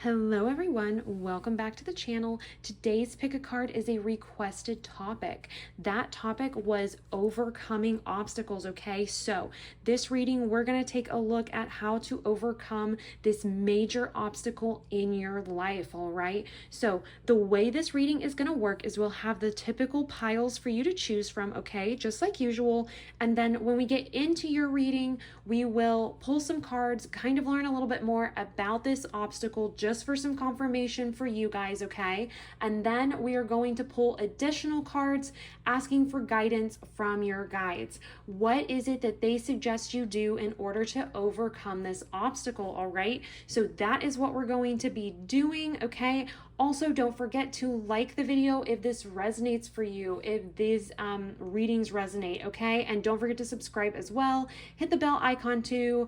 Hello everyone, welcome back to the channel. Today's pick a card is a requested topic. That topic was overcoming obstacles, okay? So this reading, we're gonna take a look at how to overcome this major obstacle in your life, all right? So the way this reading is gonna work is we'll have the typical piles for you to choose from, okay? Just like usual. And then when we get into your reading, we will pull some cards, kind of learn a little bit more about this obstacle, just for some confirmation for you guys, okay? And then we are going to pull additional cards asking for guidance from your guides. What is it that they suggest you do in order to overcome this obstacle, all right? So that is what we're going to be doing, okay? Also, don't forget to like the video if this resonates for you, if these readings resonate, okay? And don't forget to subscribe as well. Hit the bell icon too,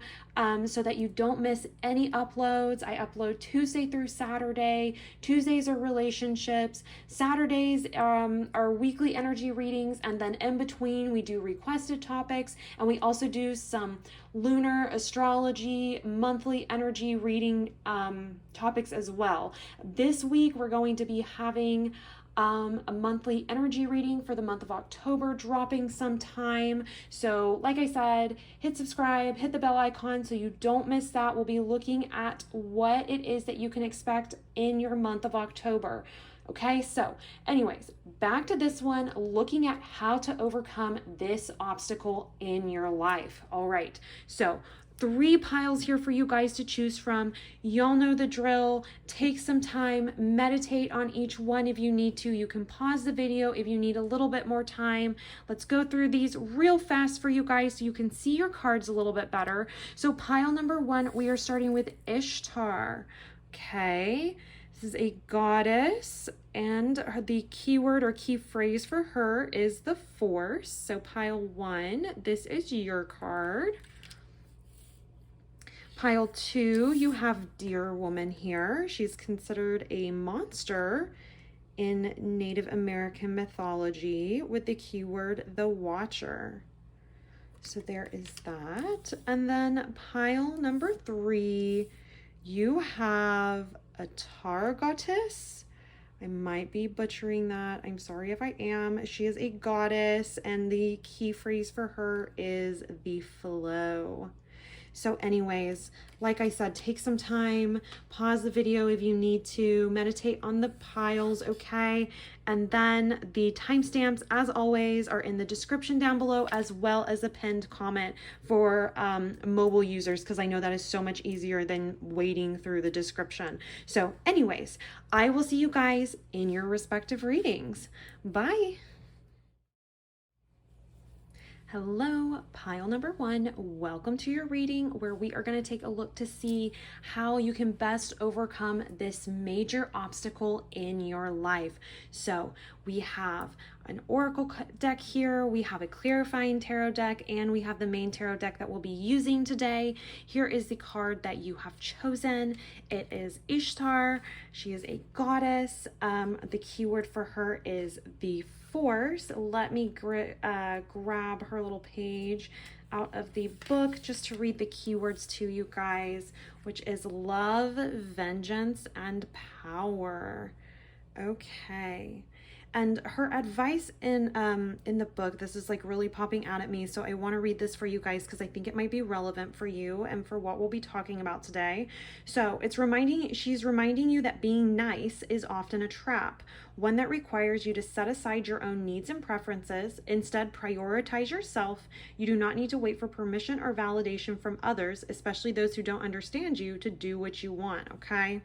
so that you don't miss any uploads. I upload Tuesday through Saturday. Tuesdays are relationships. Saturdays are weekly energy readings. And then in between, we do requested topics. And we also do some lunar astrology, monthly energy reading topics as well. This week, we're going to be having a monthly energy reading for the month of October dropping sometime. So like I said, hit subscribe, hit the bell icon so you don't miss that. We'll be looking at what it is that you can expect in your month of October. Okay, so anyways, back to this one, looking at how to overcome this obstacle in your life. All right, so 3 piles here for you guys to choose from. Y'all know the drill. Take some time, meditate on each one if you need to. You can pause the video if you need a little bit more time. Let's go through these real fast for you guys so you can see your cards a little bit better. So pile number 1, we are starting with Ishtar. Okay, this is a goddess, and the keyword or key phrase for her is the Force. So pile 1, this is your card. Pile 2, you have Deer Woman here. She's considered a monster in Native American mythology with the keyword the Watcher. So there is that. And then pile number 3, you have a Targotis. I might be butchering that. I'm sorry if I am. She is a goddess, and the key phrase for her is the flow. So anyways, like I said, take some time, pause the video if you need to, meditate on the piles, okay? And then the timestamps, as always, are in the description down below, as well as a pinned comment for mobile users, because I know that is so much easier than wading through the description. So anyways, I will see you guys in your respective readings. Bye. Hello, pile number 1. Welcome to your reading where we are going to take a look to see how you can best overcome this major obstacle in your life. So we have an oracle deck here, we have a clarifying tarot deck, and we have the main tarot deck that we'll be using today. Here is the card that you have chosen. It is Ishtar. She is a goddess. The keyword for her is the Force. Let me grab her little page out of the book just to read the keywords to you guys, which is love, vengeance, and power. Okay. And her advice in the book, this is like really popping out at me, so I want to read this for you guys because I think it might be relevant for you and for what we'll be talking about today. So she's reminding you that being nice is often a trap, one that requires you to set aside your own needs and preferences. Instead, prioritize yourself. You do not need to wait for permission or validation from others, especially those who don't understand you, to do what you want, okay?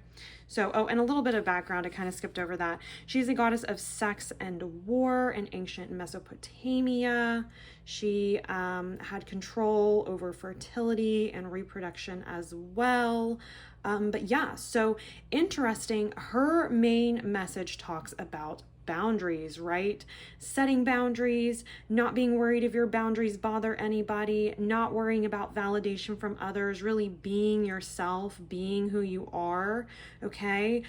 So, oh, and a little bit of background, I kind of skipped over that. She's a goddess of sex and war in ancient Mesopotamia. She had control over fertility and reproduction as well. But yeah, so interesting. Her main message talks about boundaries, right? Setting boundaries, not being worried if your boundaries bother anybody, not worrying about validation from others, really being yourself, being who you are, okay?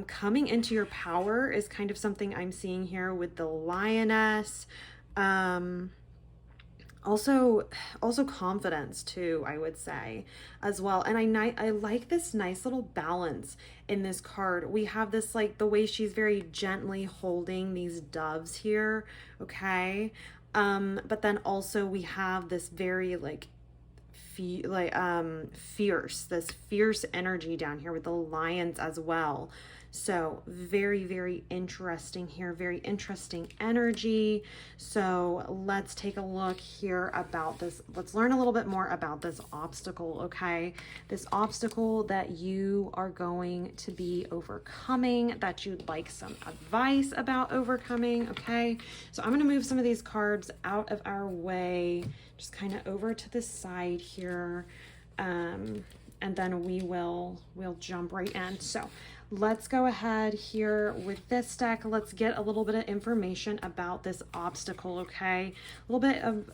Coming into your power is kind of something I'm seeing here with the lioness. Also confidence too, I would say, as well. And I like this nice little balance in this card. We have this, like, the way she's very gently holding these doves here, okay? But then also we have this very like fierce, this fierce energy down here with the lions as well. So very, very interesting here, very interesting energy. So let's take a look here about this. Let's learn a little bit more about this obstacle, okay? This obstacle that you are going to be overcoming, that you'd like some advice about overcoming, okay? So I'm going to move some of these cards out of our way, just kind of over to the side here. And then we'll jump right in. So let's go ahead here with this deck. Let's get a little bit of information about this obstacle, okay? A little bit of,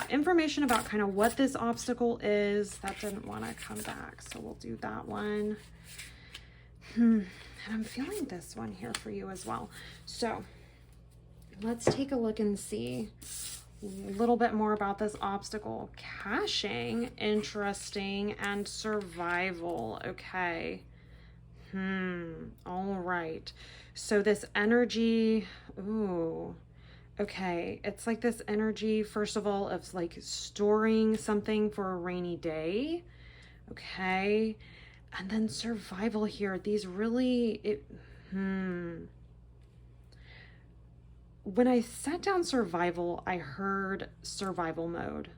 information about kind of what this obstacle is. That didn't want to come back, so we'll do that one. And I'm feeling this one here for you as well. So let's take a look and see a little bit more about this obstacle. Caching, interesting, and survival, okay. All right. So this energy, ooh, okay. It's like this energy, first of all, of like storing something for a rainy day, okay. And then survival here. These really, when I set down survival, I heard survival mode.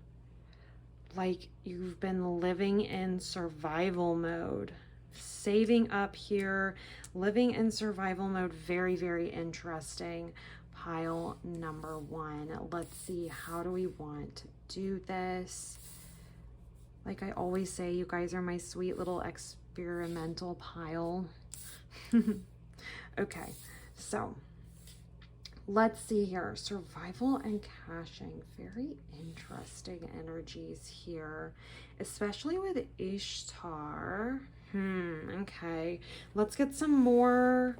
Like you've been living in survival mode, saving up here, living in survival mode. Very, very interesting. Pile number one. Let's see, how do we want to do this? Like I always say, you guys are my sweet little experimental pile. Okay, so let's see here. Survival and caching. Very interesting energies here, especially with Ishtar. Okay. Let's get some more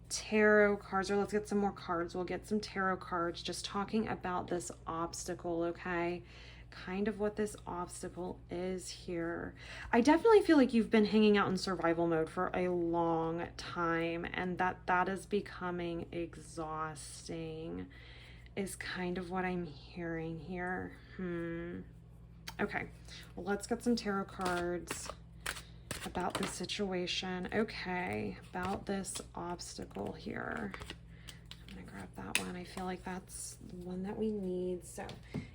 tarot cards, or let's get some more cards. We'll get some tarot cards just talking about this obstacle, okay? Kind of what this obstacle is here. I definitely feel like you've been hanging out in survival mode for a long time, and that is becoming exhausting is kind of what I'm hearing here. Okay, well, let's get some tarot cards about the situation. Okay, about this obstacle here. I'm gonna grab that one. I feel like that's the one that we need. So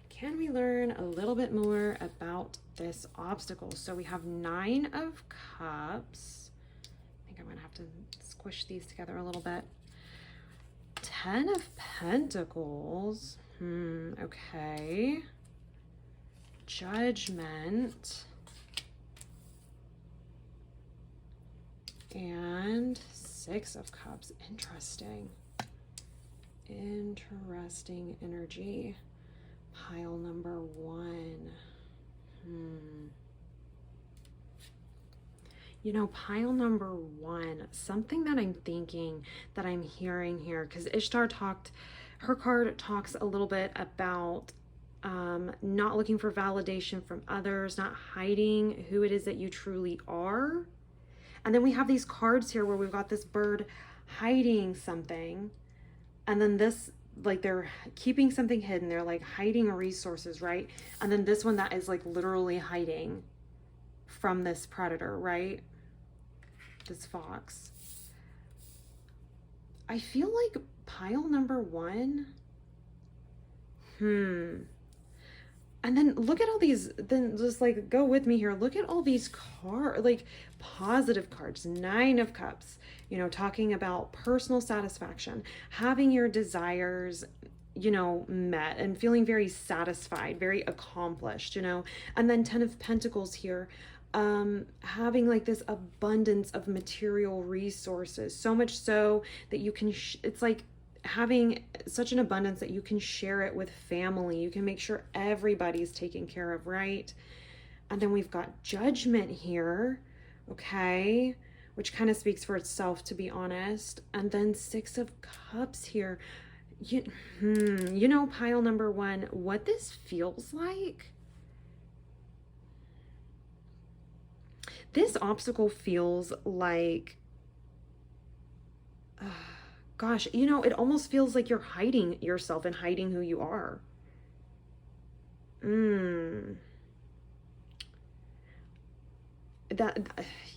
can we learn a little bit more about this obstacle? So we have 9 of Cups. I think I'm gonna have to squish these together a little bit. 10 of Pentacles. Okay. Judgment. And 6 of Cups. Interesting. Interesting energy. Pile number 1. You know, pile number 1, something that I'm thinking, that I'm hearing here, because Ishtar her card talks a little bit about not looking for validation from others, not hiding who it is that you truly are. And then we have these cards here where we've got this bird hiding something. And then this, like they're keeping something hidden. They're like hiding resources, right? And then this one that is like literally hiding from this predator, right? This fox. I feel like pile number 1. And then look at all these, then just like go with me here. Look at all these cards, like positive cards. 9 of Cups, you know, talking about personal satisfaction, having your desires, you know, met and feeling very satisfied, very accomplished, you know. And then 10 of Pentacles here, having like this abundance of material resources, so much so that you can, it's like having such an abundance that you can share it with family. You can make sure everybody's taken care of, right? And then we've got Judgment here, okay, which kind of speaks for itself, to be honest. And then 6 of Cups here. you know, pile number one, what this feels like? This obstacle feels like, gosh, you know, it almost feels like you're hiding yourself and hiding who you are.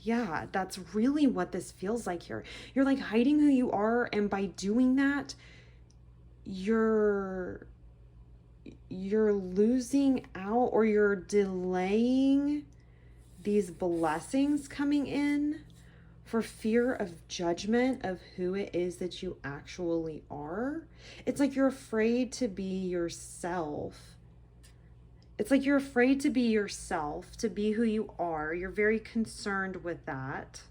Yeah, that's really what this feels like here. You're like hiding who you are, and by doing that, you're losing out, or you're delaying these blessings coming in for fear of judgment of who it is that you actually are. It's like you're afraid to be yourself. It's like you're afraid to be yourself, to be who you are. You're very concerned with that.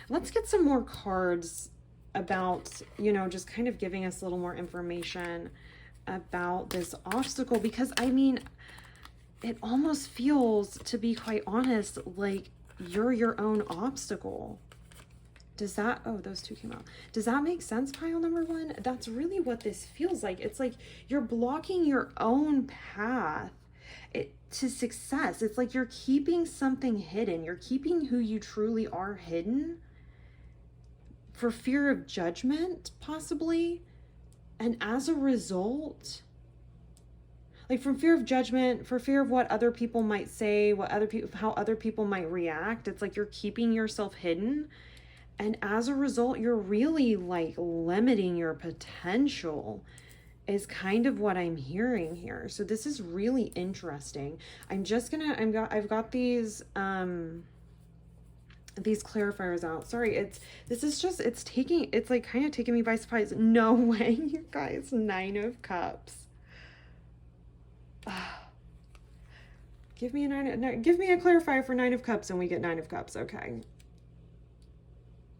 Let's get some more cards about, you know, just kind of giving us a little more information about this obstacle, because I mean, it almost feels, to be quite honest, like you're your own obstacle. Does that, oh, those two came out. Does that make sense, pile number one? That's really what this feels like. It's like you're blocking your own path to success. It's like you're keeping something hidden. You're keeping who you truly are hidden for fear of judgment, possibly. And as a result, like from fear of judgment, for fear of what other people might say, how other people might react, it's like you're keeping yourself hidden. And as a result, you're really like limiting your potential, is kind of what I'm hearing here. So this is really interesting. I've got these clarifiers out. Sorry, it's like kind of taking me by surprise. No way, you guys. 9 of Cups. Give me a clarifier for 9 of Cups, and we get 9 of Cups. Okay.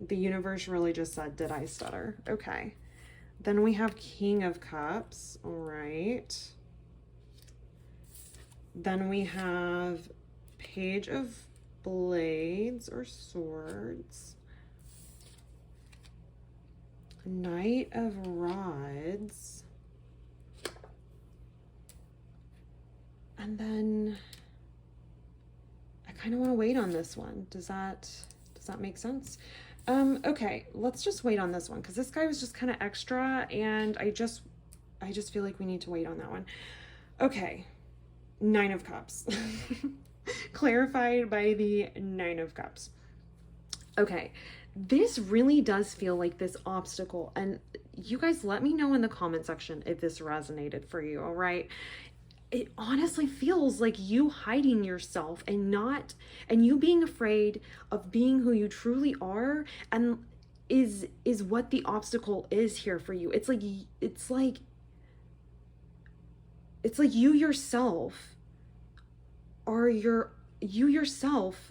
The universe really just said, did I stutter? Okay. Then we have King of Cups. All right. Then we have Page of Blades or Swords. Knight of Rods. And then I kind of want to wait on this one. Does that make sense? Okay, let's just wait on this one, because this guy was just kind of extra, and I just feel like we need to wait on that one. Okay, 9 of Cups. Clarified by the 9 of Cups. Okay, this really does feel like this obstacle, and you guys let me know in the comment section if this resonated for you, all right? It honestly feels like you hiding yourself and you being afraid of being who you truly are, and is what the obstacle is here for you. It's like you yourself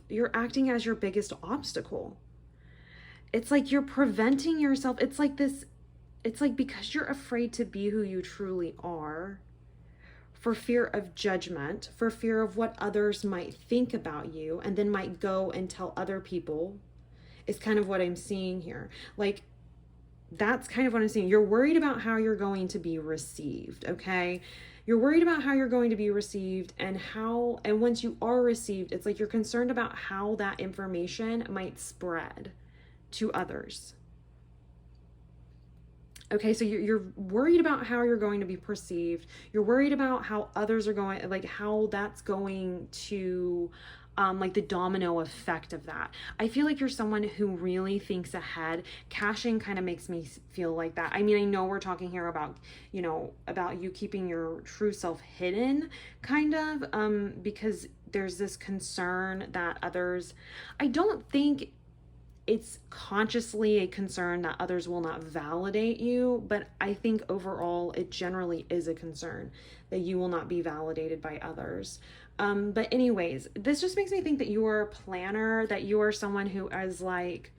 you're acting as your biggest obstacle. It's like you're preventing yourself. It's like because you're afraid to be who you truly are, for fear of judgment, for fear of what others might think about you, and then might go and tell other people, is kind of what I'm seeing here. Like, that's kind of what I'm seeing. You're worried about how you're going to be received, okay? You're worried about how you're going to be received, and once you are received, it's like you're concerned about how that information might spread to others. Okay, so you're worried about how you're going to be perceived. You're worried about how others are going, like how that's going to, like the domino effect of that. I feel like you're someone who really thinks ahead. Caching kind of makes me feel like that. I mean, I know we're talking here about, about you keeping your true self hidden, kind of, because there's this concern that I don't think it's consciously a concern that others will not validate you, but I think overall it generally is a concern that you will not be validated by others. But anyways, this just makes me think that you are a planner, that you are someone who is like,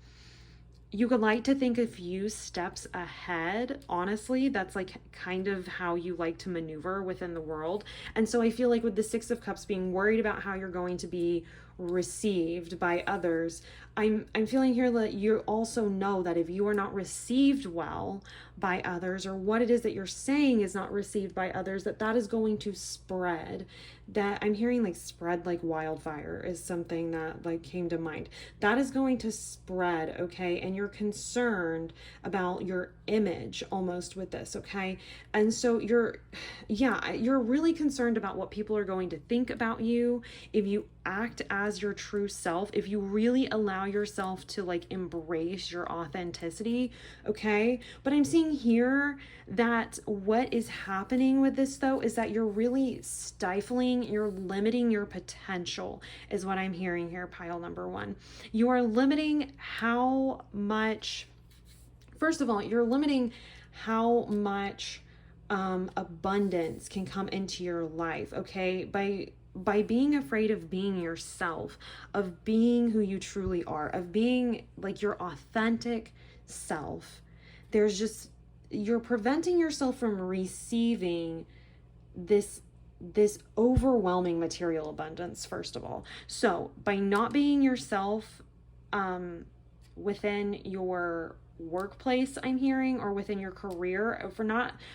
you could like to think a few steps ahead. Honestly, that's like kind of how you like to maneuver within the world. And so I feel like with the Six of Cups, being worried about how you're going to be received by others, I'm feeling here that you also know that if you are not received well by others, or what it is that you're saying is not received by others, that is going to spread. That I'm hearing like spread like wildfire is something that like came to mind. That is going to spread, okay? And you're concerned about your image almost with this, okay? And so you're really concerned about what people are going to think about you if you act as your true self, if you really allow yourself to like embrace your authenticity, okay? But I'm seeing here that what is happening with this though is that you're really stifling, you're limiting your potential, is what I'm hearing here, pile number one. You are limiting how much, first of all, you're limiting how much abundance can come into your life, okay? By being afraid of being yourself, of being who you truly are, of being like your authentic self, you're preventing yourself from receiving this overwhelming material abundance, first of all. So by not being yourself within your workplace, I'm hearing, or within your career,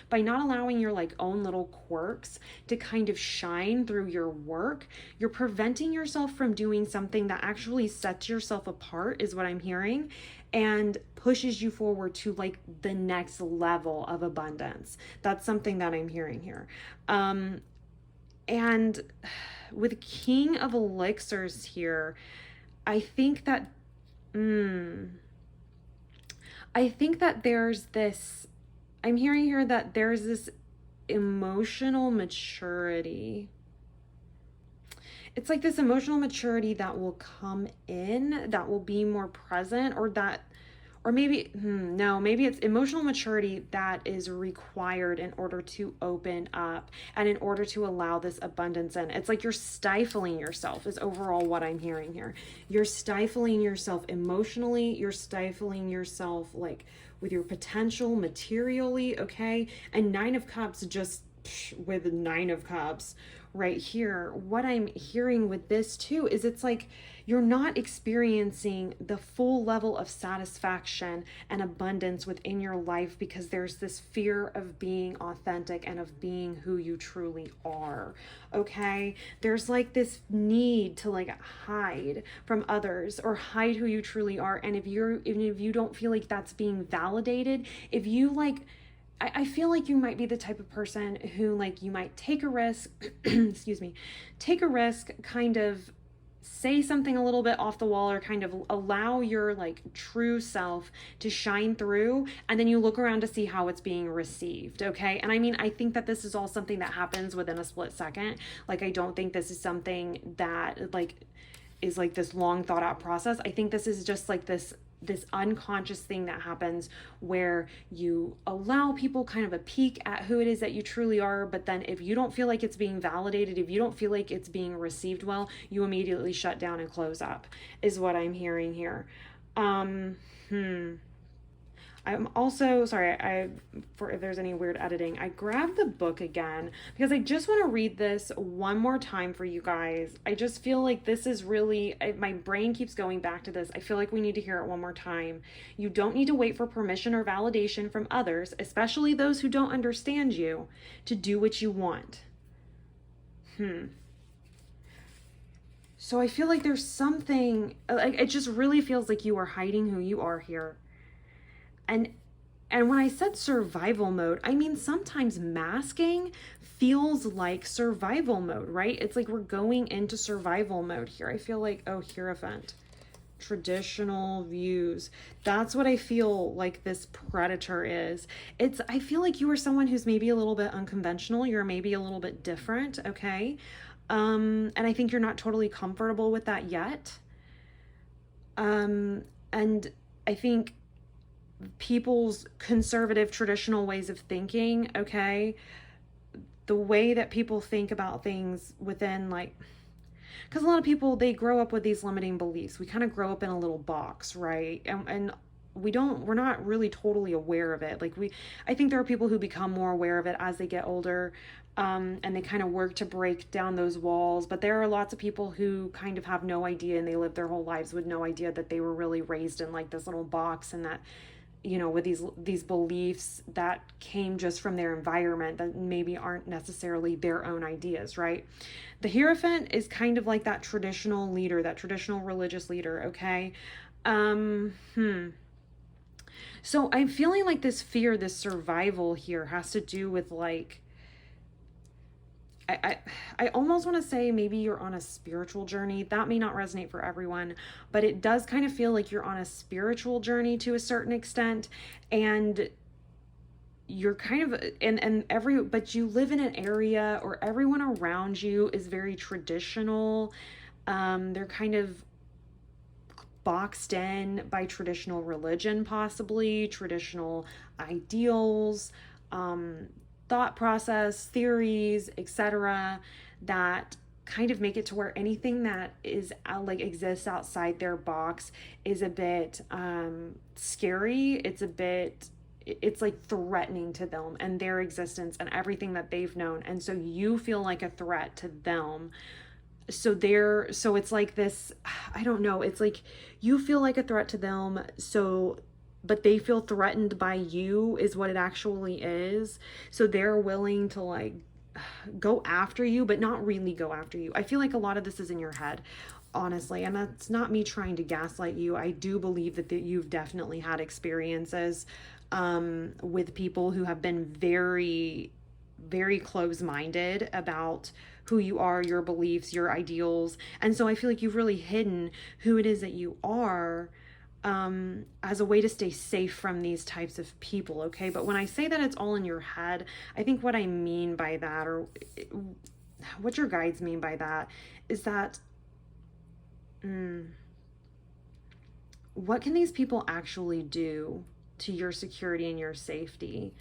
by not allowing your like own little quirks to kind of shine through your work, you're preventing yourself from doing something that actually sets yourself apart, is what I'm hearing, and pushes you forward to like the next level of abundance. That's something that I'm hearing here. And with King of Elixirs here, I think that there's this, I'm hearing here that there's this emotional maturity. It's like this emotional maturity that will come in, that will be more present, maybe it's emotional maturity that is required in order to open up and in order to allow this abundance in. It's like you're stifling yourself is overall what I'm hearing here. You're stifling yourself emotionally. You're stifling yourself like with your potential materially, okay? And Nine of Cups, just with Nine of Cups right here, what I'm hearing with this too is it's like you're not experiencing the full level of satisfaction and abundance within your life because there's this fear of being authentic and of being who you truly are, okay? There's like this need to like hide from others or hide who you truly are. And if you don't feel like that's being validated, if you like, I feel like you might be the type of person who like you might take a risk, take a risk, kind of say something a little bit off the wall, or kind of allow your like true self to shine through, and then you look around to see how it's being received, okay? And I mean, I think that this is all something that happens within a split second. Like, I don't think this is something that like is like this long thought out process. I think this is just like this unconscious thing that happens where you allow people kind of a peek at who it is that you truly are, but then if you don't feel like it's being validated, if you don't feel like it's being received well, you immediately shut down and close up, is what I'm hearing here. I'm also sorry, for if there's any weird editing, I grabbed the book again because I just want to read this one more time for you guys. I just feel like this is really, my brain keeps going back to this. I feel like we need to hear it one more time. You don't need to wait for permission or validation from others, especially those who don't understand you, to do what you want. So I feel like there's something, like it just really feels like you are hiding who you are here. And when I said survival mode, I mean, sometimes masking feels like survival mode, right? It's like we're going into survival mode here. I feel like, oh, Hierophant, traditional views. That's what I feel like this predator is. I feel like you are someone who's maybe a little bit unconventional. You're maybe a little bit different, okay? And I think you're not totally comfortable with that yet. And I think people's conservative traditional ways of thinking, okay, the way that people think about things within, like, because a lot of people, they grow up with these limiting beliefs. We kind of grow up in a little box, right? And we're not really totally aware of it. Like I think there are people who become more aware of it as they get older, and they kind of work to break down those walls. But there are lots of people who kind of have no idea, and they live their whole lives with no idea that they were really raised in like this little box, and that, you know, with these beliefs that came just from their environment that maybe aren't necessarily their own ideas, right? The Hierophant is kind of like that traditional leader, that traditional religious leader, okay? So I'm feeling like this fear, this survival here has to do with like, I almost want to say maybe you're on a spiritual journey. That may not resonate for everyone, but it does kind of feel like you're on a spiritual journey to a certain extent, and you're kind of but you live in an area, or everyone around you is very traditional. They're kind of boxed in by traditional religion, possibly traditional ideals, thought process, theories, etc., that kind of make it to where anything that is like exists outside their box is a bit scary. It's like threatening to them and their existence and everything that they've known, and so you feel like a threat to them. So it's like this, I don't know, it's like you feel like a threat to them, but they feel threatened by you is what it actually is. So they're willing to like go after you, but not really go after you. I feel like a lot of this is in your head, honestly, and that's not me trying to gaslight you. I do believe that you've definitely had experiences with people who have been very, very close-minded about who you are, your beliefs, your ideals. And so I feel like you've really hidden who it is that you are, as a way to stay safe from these types of people, okay? But when I say that it's all in your head, I think what I mean by that, or what your guides mean by that, is that what can these people actually do to your security and your safety?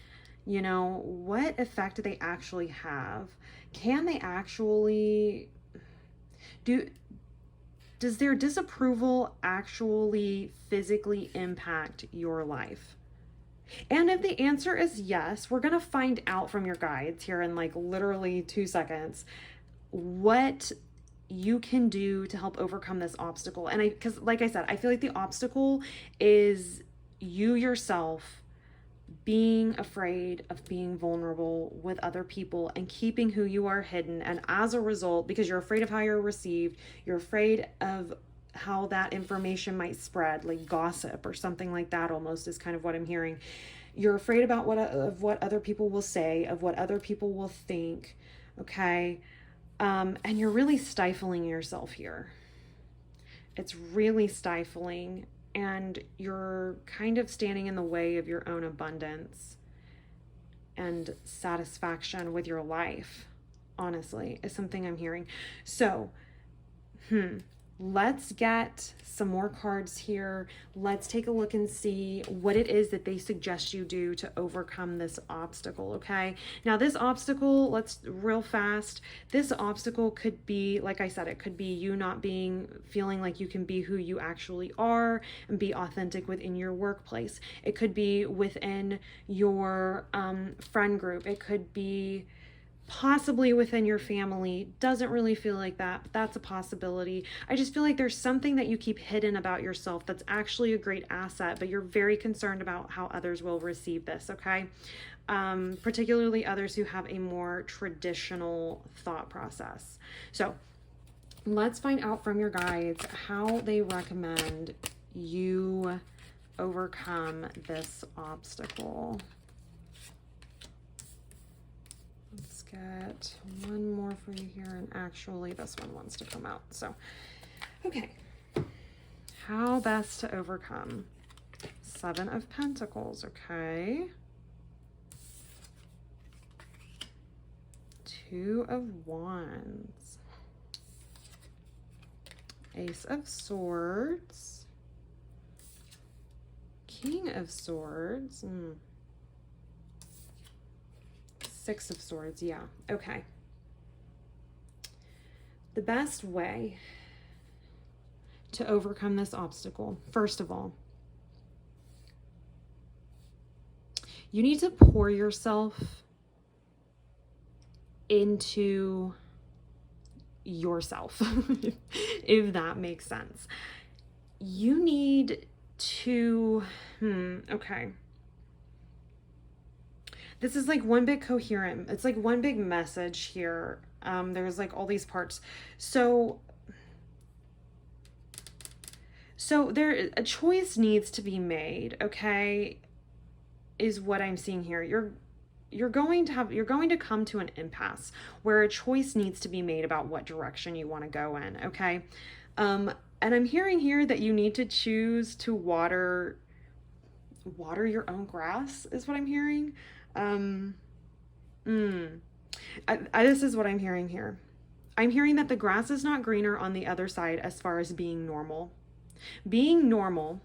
You know, what effect do they actually have? Can they actually does their disapproval actually physically impact your life? And if the answer is yes, we're going to find out from your guides here in like literally 2 seconds what you can do to help overcome this obstacle. And because like I said, I feel like the obstacle is you yourself being afraid of being vulnerable with other people and keeping who you are hidden. And as a result, because you're afraid of how you're received, you're afraid of how that information might spread, like gossip or something like that, almost is kind of what I'm hearing. You're afraid about what other people will say, of what other people will think, okay? And you're really stifling yourself here. It's really stifling, and you're kind of standing in the way of your own abundance and satisfaction with your life, honestly, is something I'm hearing. So, let's get some more cards here. Let's take a look and see what it is that they suggest you do to overcome this obstacle, okay? Now, this obstacle, real fast, this obstacle could be, like I said, it could be you not feeling like you can be who you actually are and be authentic within your workplace. It could be within your friend group. It could be possibly within your family. Doesn't really feel like that, but that's a possibility. I just feel like there's something that you keep hidden about yourself that's actually a great asset, but you're very concerned about how others will receive this, okay? Particularly others who have a more traditional thought process. So let's find out from your guides how they recommend you overcome this obstacle. Let's get one more for you here, and actually this one wants to come out. So, okay. How best to overcome? 7 of Pentacles, okay. 2 of Wands. Ace of Swords. King of Swords. 6 of Swords, yeah, okay. The best way to overcome this obstacle, first of all, You need to pour yourself into yourself, if that makes sense. You need to, okay. This is like one big coherent, it's like one big message here. There's like all these parts. So there, a choice needs to be made, okay, is what I'm seeing here. You're going to come to an impasse where a choice needs to be made about what direction you want to go in, okay? And I'm hearing here that you need to choose to water your own grass, is what I'm hearing. This is what I'm hearing here. I'm hearing that the grass is not greener on the other side as far as being normal. Being normal,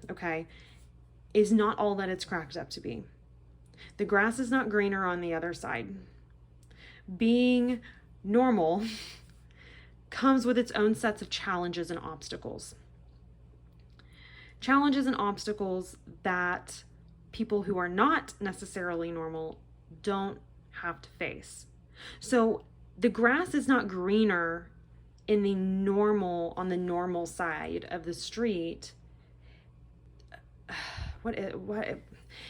okay, is not all that it's cracked up to be. The grass is not greener on the other side. Being normal comes with its own sets of challenges and obstacles. Challenges and obstacles that people who are not necessarily normal don't have to face. So the grass is not greener on the normal side of the street.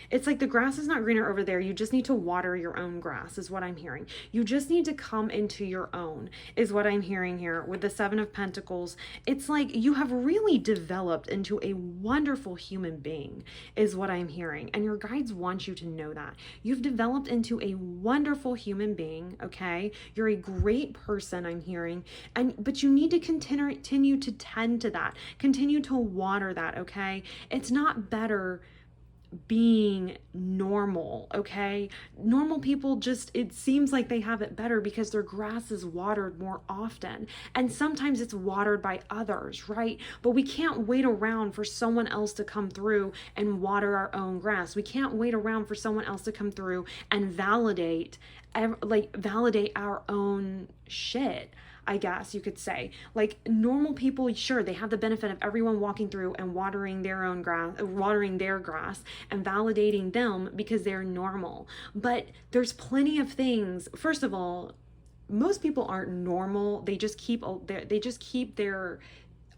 It's like the grass is not greener over there. You just need to water your own grass, is what I'm hearing. You just need to come into your own, is what I'm hearing here with the Seven of Pentacles. It's like you have really developed into a wonderful human being, is what I'm hearing. And your guides want you to know that. You've developed into a wonderful human being, okay? You're a great person, I'm hearing. But you need to continue to tend to that. Continue to water that, okay? It's not better being normal, okay? Normal people just, it seems like they have it better because their grass is watered more often. And sometimes it's watered by others, right? But we can't wait around for someone else to come through and water our own grass. We can't wait around for someone else to come through and validate our own shit, I guess you could say. Like normal people, sure, they have the benefit of everyone walking through and watering their grass and validating them because they're normal. But there's plenty of things. First of all, most people aren't normal. They just keep their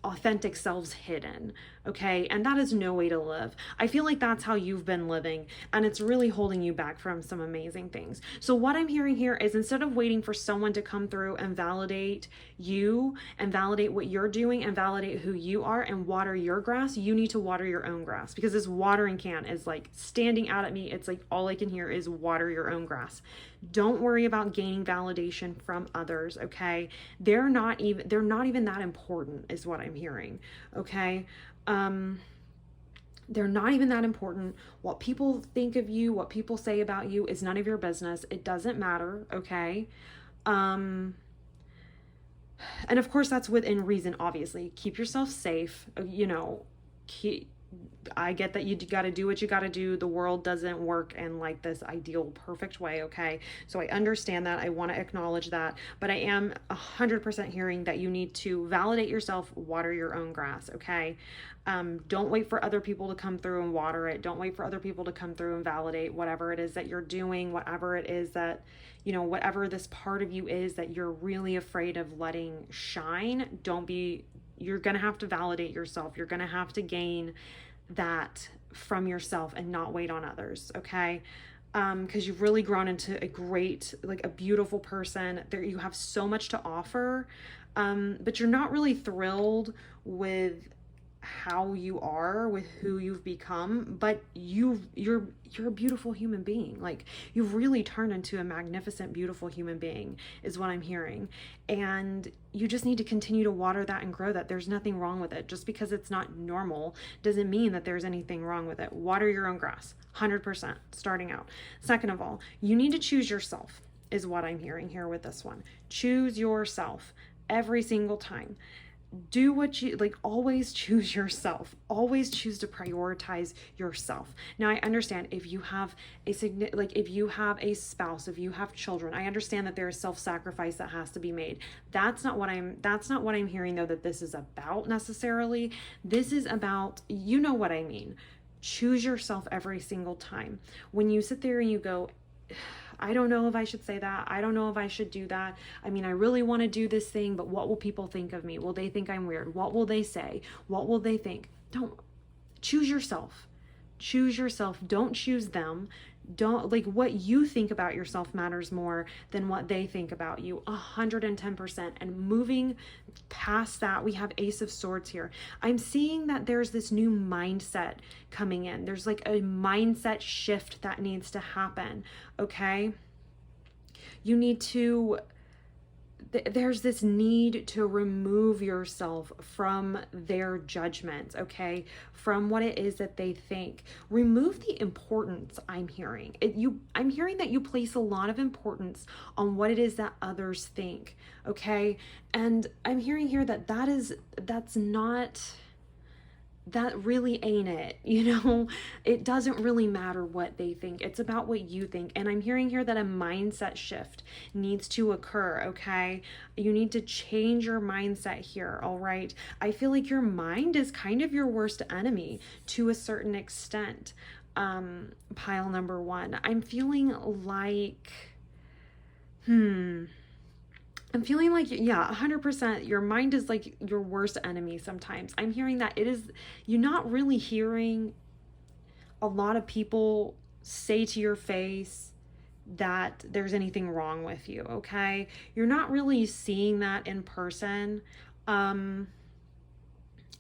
authentic selves hidden, okay? And that is no way to live. I feel like that's how you've been living, and it's really holding you back from some amazing things. So what I'm hearing here is, instead of waiting for someone to come through and validate you and validate what you're doing and validate who you are and water your grass, you need to water your own grass, because this watering can is like standing out at me. It's like all I can hear is water your own grass. Don't worry about gaining validation from others, okay? They're not even that important, is what I'm hearing, okay? They're not even that important. What people think of you, what people say about you is none of your business. It doesn't matter, okay? And of course, that's within reason, obviously. Keep yourself safe, I get that you got to do what you got to do. The world doesn't work in like this ideal, perfect way, okay? So I understand that. I want to acknowledge that. But I am 100% hearing that you need to validate yourself, water your own grass, okay? Don't wait for other people to come through and water it. Don't wait for other people to come through and validate whatever it is that you're doing, whatever it is that, whatever this part of you is that you're really afraid of letting shine. You're going to have to validate yourself. You're going to have to gain that from yourself and not wait on others, okay? Because you've really grown into a great, like a beautiful person. You have so much to offer, but you're not really thrilled with how you are, with who you've become, but you're a beautiful human being. Like, you've really turned into a magnificent, beautiful human being, is what I'm hearing. And you just need to continue to water that and grow that. There's nothing wrong with it. Just because it's not normal doesn't mean that there's anything wrong with it. Water your own grass, 100%, starting out. Second of all, you need to choose yourself, is what I'm hearing here with this one. Choose yourself every single time. Do what you like. Always choose yourself. Always choose to prioritize yourself. Now, I understand if you have if you have a spouse, if you have children, I understand that there is self-sacrifice that has to be made. That's not what I'm hearing, though, that this is about necessarily. This is about, what I mean. choose yourself every single time. When you sit there and you go, I don't know if I should say that. I don't know if I should do that. I mean, I really want to do this thing, but what will people think of me? Will they think I'm weird? What will they say? What will they think? Don't. Choose yourself. Choose yourself. Don't choose them. Don't, like, what you think about yourself matters more than what they think about you, 110%. And moving past that, we have Ace of Swords here. I'm seeing that there's this new mindset coming in. There's like a mindset shift that needs to happen. Okay. You need to, there's this need to remove yourself from their judgments, okay? From what it is that they think. Remove the importance, I'm hearing. I'm hearing that you place a lot of importance on what it is that others think, okay? And I'm hearing here that that really ain't it, it doesn't really matter what they think. It's about what you think. And I'm hearing here that a mindset shift needs to occur, okay? You need to change your mindset here, all right? I feel like your mind is kind of your worst enemy to a certain extent. Pile number one. I'm feeling like, I'm feeling like, yeah, 100%, your mind is like your worst enemy sometimes. I'm hearing that you're not really hearing a lot of people say to your face that there's anything wrong with you, okay? You're not really seeing that in person.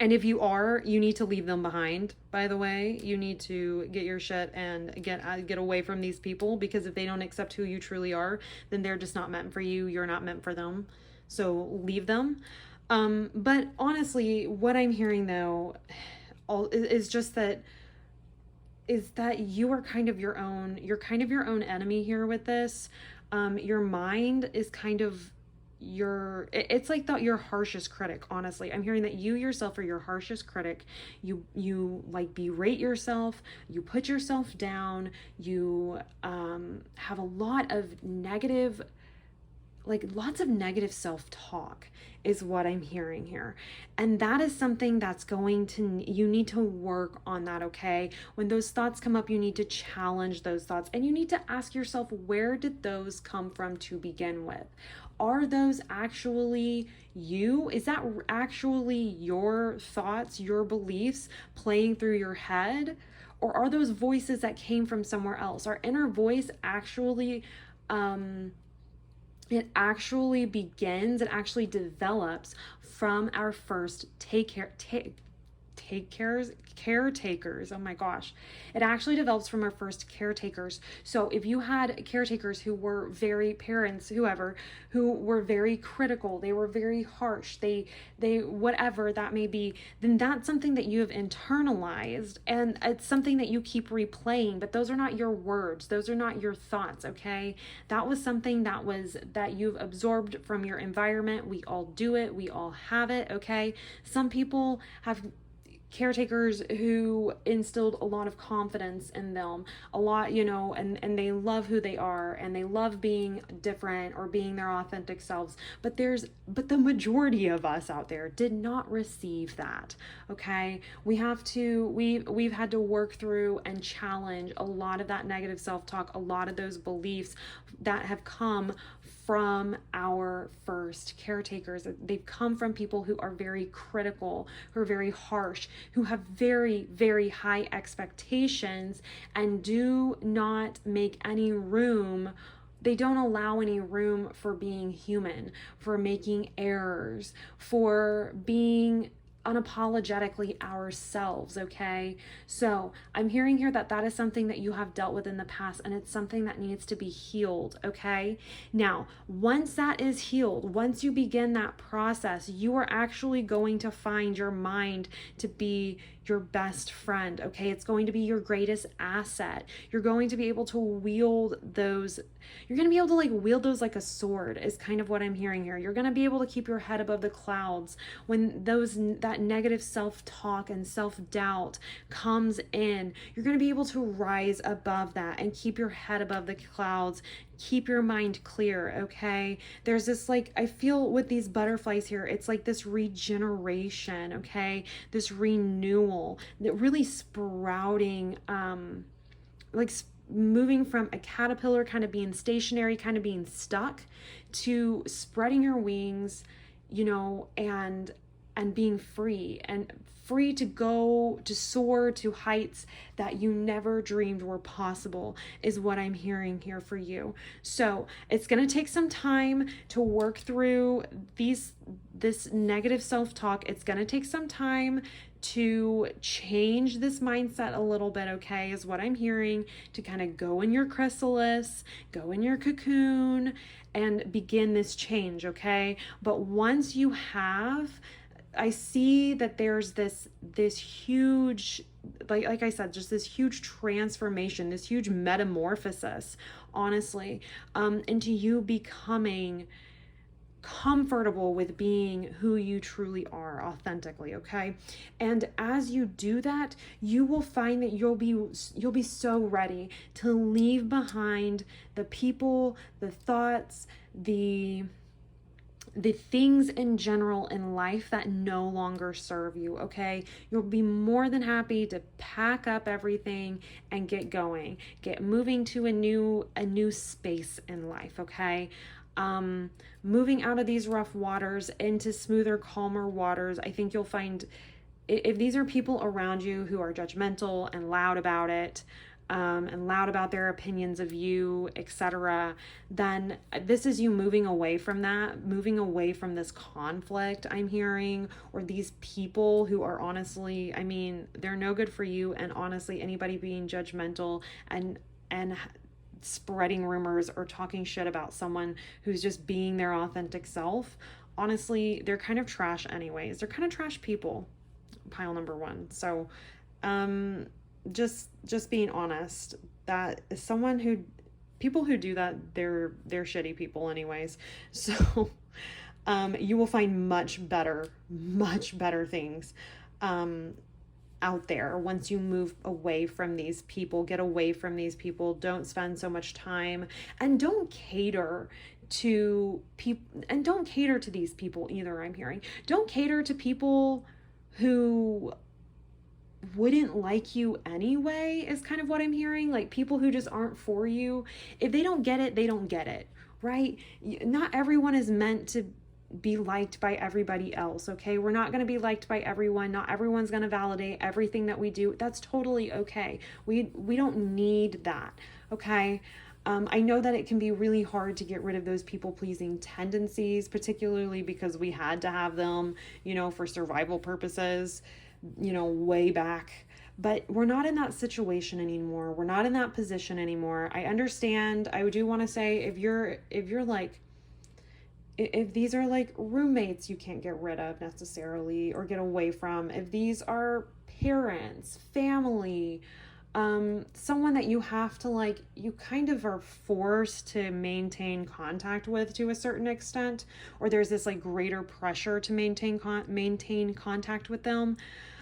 And if you are, you need to leave them behind, by the way. You need to get your shit and get away from these people, because if they don't accept who you truly are, then they're just not meant for you. You're not meant for them. So leave them. But honestly, what I'm hearing though, is just that you are kind of you're kind of your own enemy here with this. Your mind is kind of it's like your harshest critic. Honestly, I'm hearing that you yourself are your harshest critic. You like berate yourself, you put yourself down, you have a lot of negative, lots of negative self-talk is what I'm hearing here. And that is something that's you need to work on that, okay? When those thoughts come up, you need to challenge those thoughts, and you need to ask yourself, where did those come from to begin with? Are those actually you? Is that actually your thoughts, your beliefs playing through your head? Or are those voices that came from somewhere else? Our inner voice actually, it actually develops from our first caretakers. Oh my gosh. It actually develops from our first caretakers. So if you had caretakers who were who were very critical, they were very harsh, they whatever that may be, then that's something that you have internalized, and it's something that you keep replaying. But those are not your words. Those are not your thoughts, okay? That was something that you've absorbed from your environment. We all do it. We all have it, okay? Some people have caretakers who instilled a lot of confidence in them, a lot, and they love who they are, and they love being different or being their authentic selves. But the majority of us out there did not receive that, okay? We've had to work through and challenge a lot of that negative self-talk, a lot of those beliefs that have come from our first caretakers. They've come from people who are very critical, who are very harsh, who have very, very high expectations, and do not make any room. They don't allow any room for being human, for making errors, for being unapologetically ourselves, okay? So I'm hearing here that is something that you have dealt with in the past, and it's something that needs to be healed, okay? Now, once that is healed, once you begin that process, you are actually going to find your mind to be your best friend, okay? It's going to be your greatest asset. You're going to be able to wield those, wield those like a sword, is kind of what I'm hearing here. You're going to be able to keep your head above the clouds when that that negative self-talk and self-doubt comes in, you're going to be able to rise above that and keep your head above the clouds. Keep your mind clear, okay? There's this, like, I feel with these butterflies here, it's like this regeneration, okay? This renewal that really sprouting, like moving from a caterpillar kind of being stationary, kind of being stuck, to spreading your wings, you know, and being free to go to soar to heights that you never dreamed were possible, is what I'm hearing here for you. So it's going to take some time to work through this negative self-talk. It's going to take some time to change this mindset a little bit, okay, is what I'm hearing, to kind of go in your chrysalis, go in your cocoon, and begin this change, okay? But once you have, I see that there's this huge, like I said, just this huge transformation, this huge metamorphosis, honestly, into you becoming comfortable with being who you truly are authentically, okay? And as you do that, you will find that you'll be so ready to leave behind the people, the thoughts, the things in general in life that no longer serve you, okay? You'll be more than happy to pack up everything and get going, get moving to a new space in life, okay? Moving out of these rough waters into smoother, calmer waters. I think you'll find, if these are people around you who are judgmental and loud about it, and loud about their opinions of you, etc., then this is you moving away from that, moving away from this conflict I'm hearing, or these people who are honestly, I mean, they're no good for you. And honestly, anybody being judgmental and spreading rumors or talking shit about someone who's just being their authentic self, honestly, they're kind of trash anyways. They're kind of trash people, pile number one. So just being honest, that is someone who, people who do that, they're shitty people anyways. So you will find much better things out there once you move away from these people. Get away from these people. Don't spend so much time, and don't cater to people, and don't cater to these people either. I'm hearing, don't cater to people who wouldn't like you anyway, is kind of what I'm hearing. Like people who just aren't for you. If they don't get it, they don't get it, right? Not everyone is meant to be liked by everybody else, okay? We're not going to be liked by everyone. Not everyone's going to validate everything that we do. That's totally okay. We don't need that, okay? I know that it can be really hard to get rid of those people-pleasing tendencies, particularly because we had to have them, you know, for survival purposes, you know, way back. But we're not in that situation anymore. We're not in that position anymore. I understand. I do want to say, if you're like, if these are like roommates you can't get rid of necessarily or get away from, if these are parents, family, someone that you have to, like, you kind of are forced to maintain contact with to a certain extent, or there's this like greater pressure to maintain contact with them,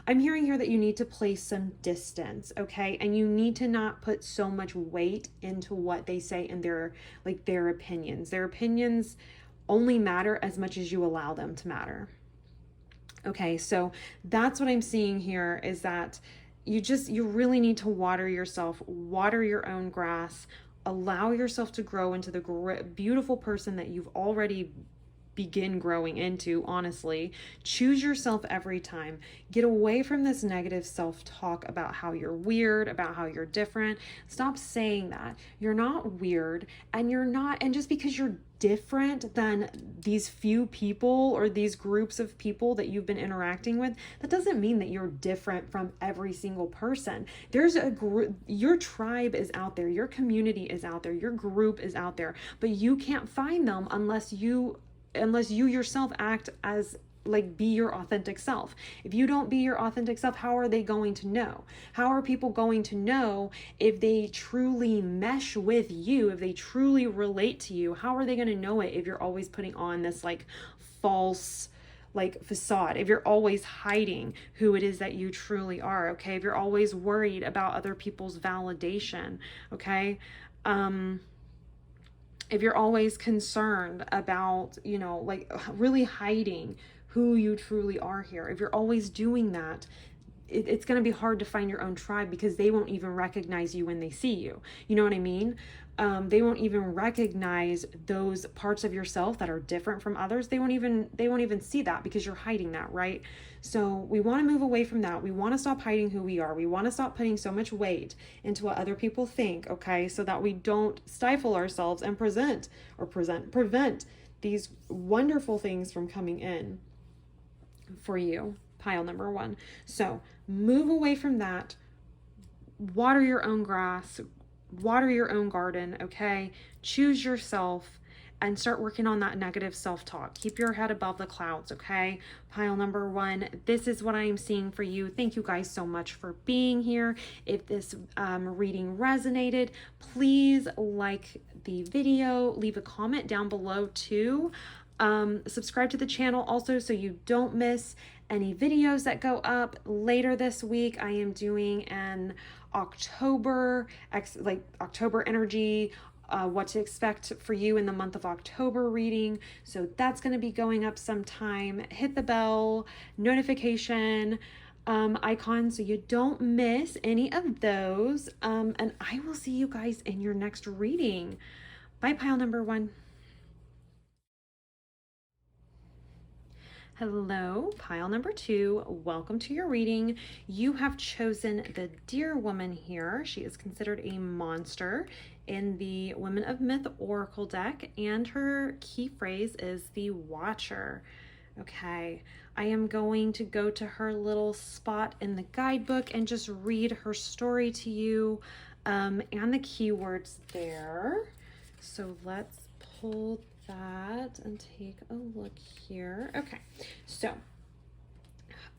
I'm hearing here that you need to place some distance, okay? And you need to not put so much weight into what they say and their opinions. Their opinions only matter as much as you allow them to matter. Okay, so that's what I'm seeing here, is that you really need to water yourself, water your own grass, allow yourself to grow into the beautiful person that you've already begin growing into, honestly. Choose yourself every time. Get away from this negative self-talk about how you're weird, about how you're different. Stop saying that. You're not weird, and just because you're different than these few people or these groups of people that you've been interacting with, that doesn't mean that you're different from every single person. There's a group, your tribe is out there, your community is out there, your group is out there, but you can't find them unless you yourself act as, like, be your authentic self. If you don't be your authentic self, how are they going to know? How are people going to know if they truly mesh with you, if they truly relate to you? How are they going to know it if you're always putting on this like false, like facade, if you're always hiding who it is that you truly are, okay? If you're always worried about other people's validation, okay? If you're always concerned about, you know, like really hiding who you truly are here, if you're always doing that, it's going to be hard to find your own tribe, because they won't even recognize you when they see you. You know what I mean? They won't even recognize those parts of yourself that are different from others. They won't even see that, because you're hiding that, right? So we want to move away from that. We want to stop hiding who we are. We want to stop putting so much weight into what other people think, okay? So that we don't stifle ourselves and prevent these wonderful things from coming in for you. Pile number 1. So move away from that. Water your own grass, water your own garden, okay? Choose yourself and start working on that negative self-talk. Keep your head above the clouds, okay? Pile number 1, this is what I am seeing for you. Thank you guys so much for being here. If this reading resonated, please like the video, leave a comment down below too. Subscribe to the channel also so you don't miss any videos that go up later this week. I am doing an October energy, what to expect for you in the month of October reading. So that's going to be going up sometime. Hit the bell notification icon so you don't miss any of those. And I will see you guys in your next reading. Bye, pile number 1. Hello, pile number 2. Welcome to your reading. You have chosen the Deer Woman here. She is considered a monster in the Women of Myth Oracle deck, and her key phrase is the Watcher. Okay, I am going to go to her little spot in the guidebook and just read her story to you, and the keywords there. So let's pull that and take a look here. Okay, so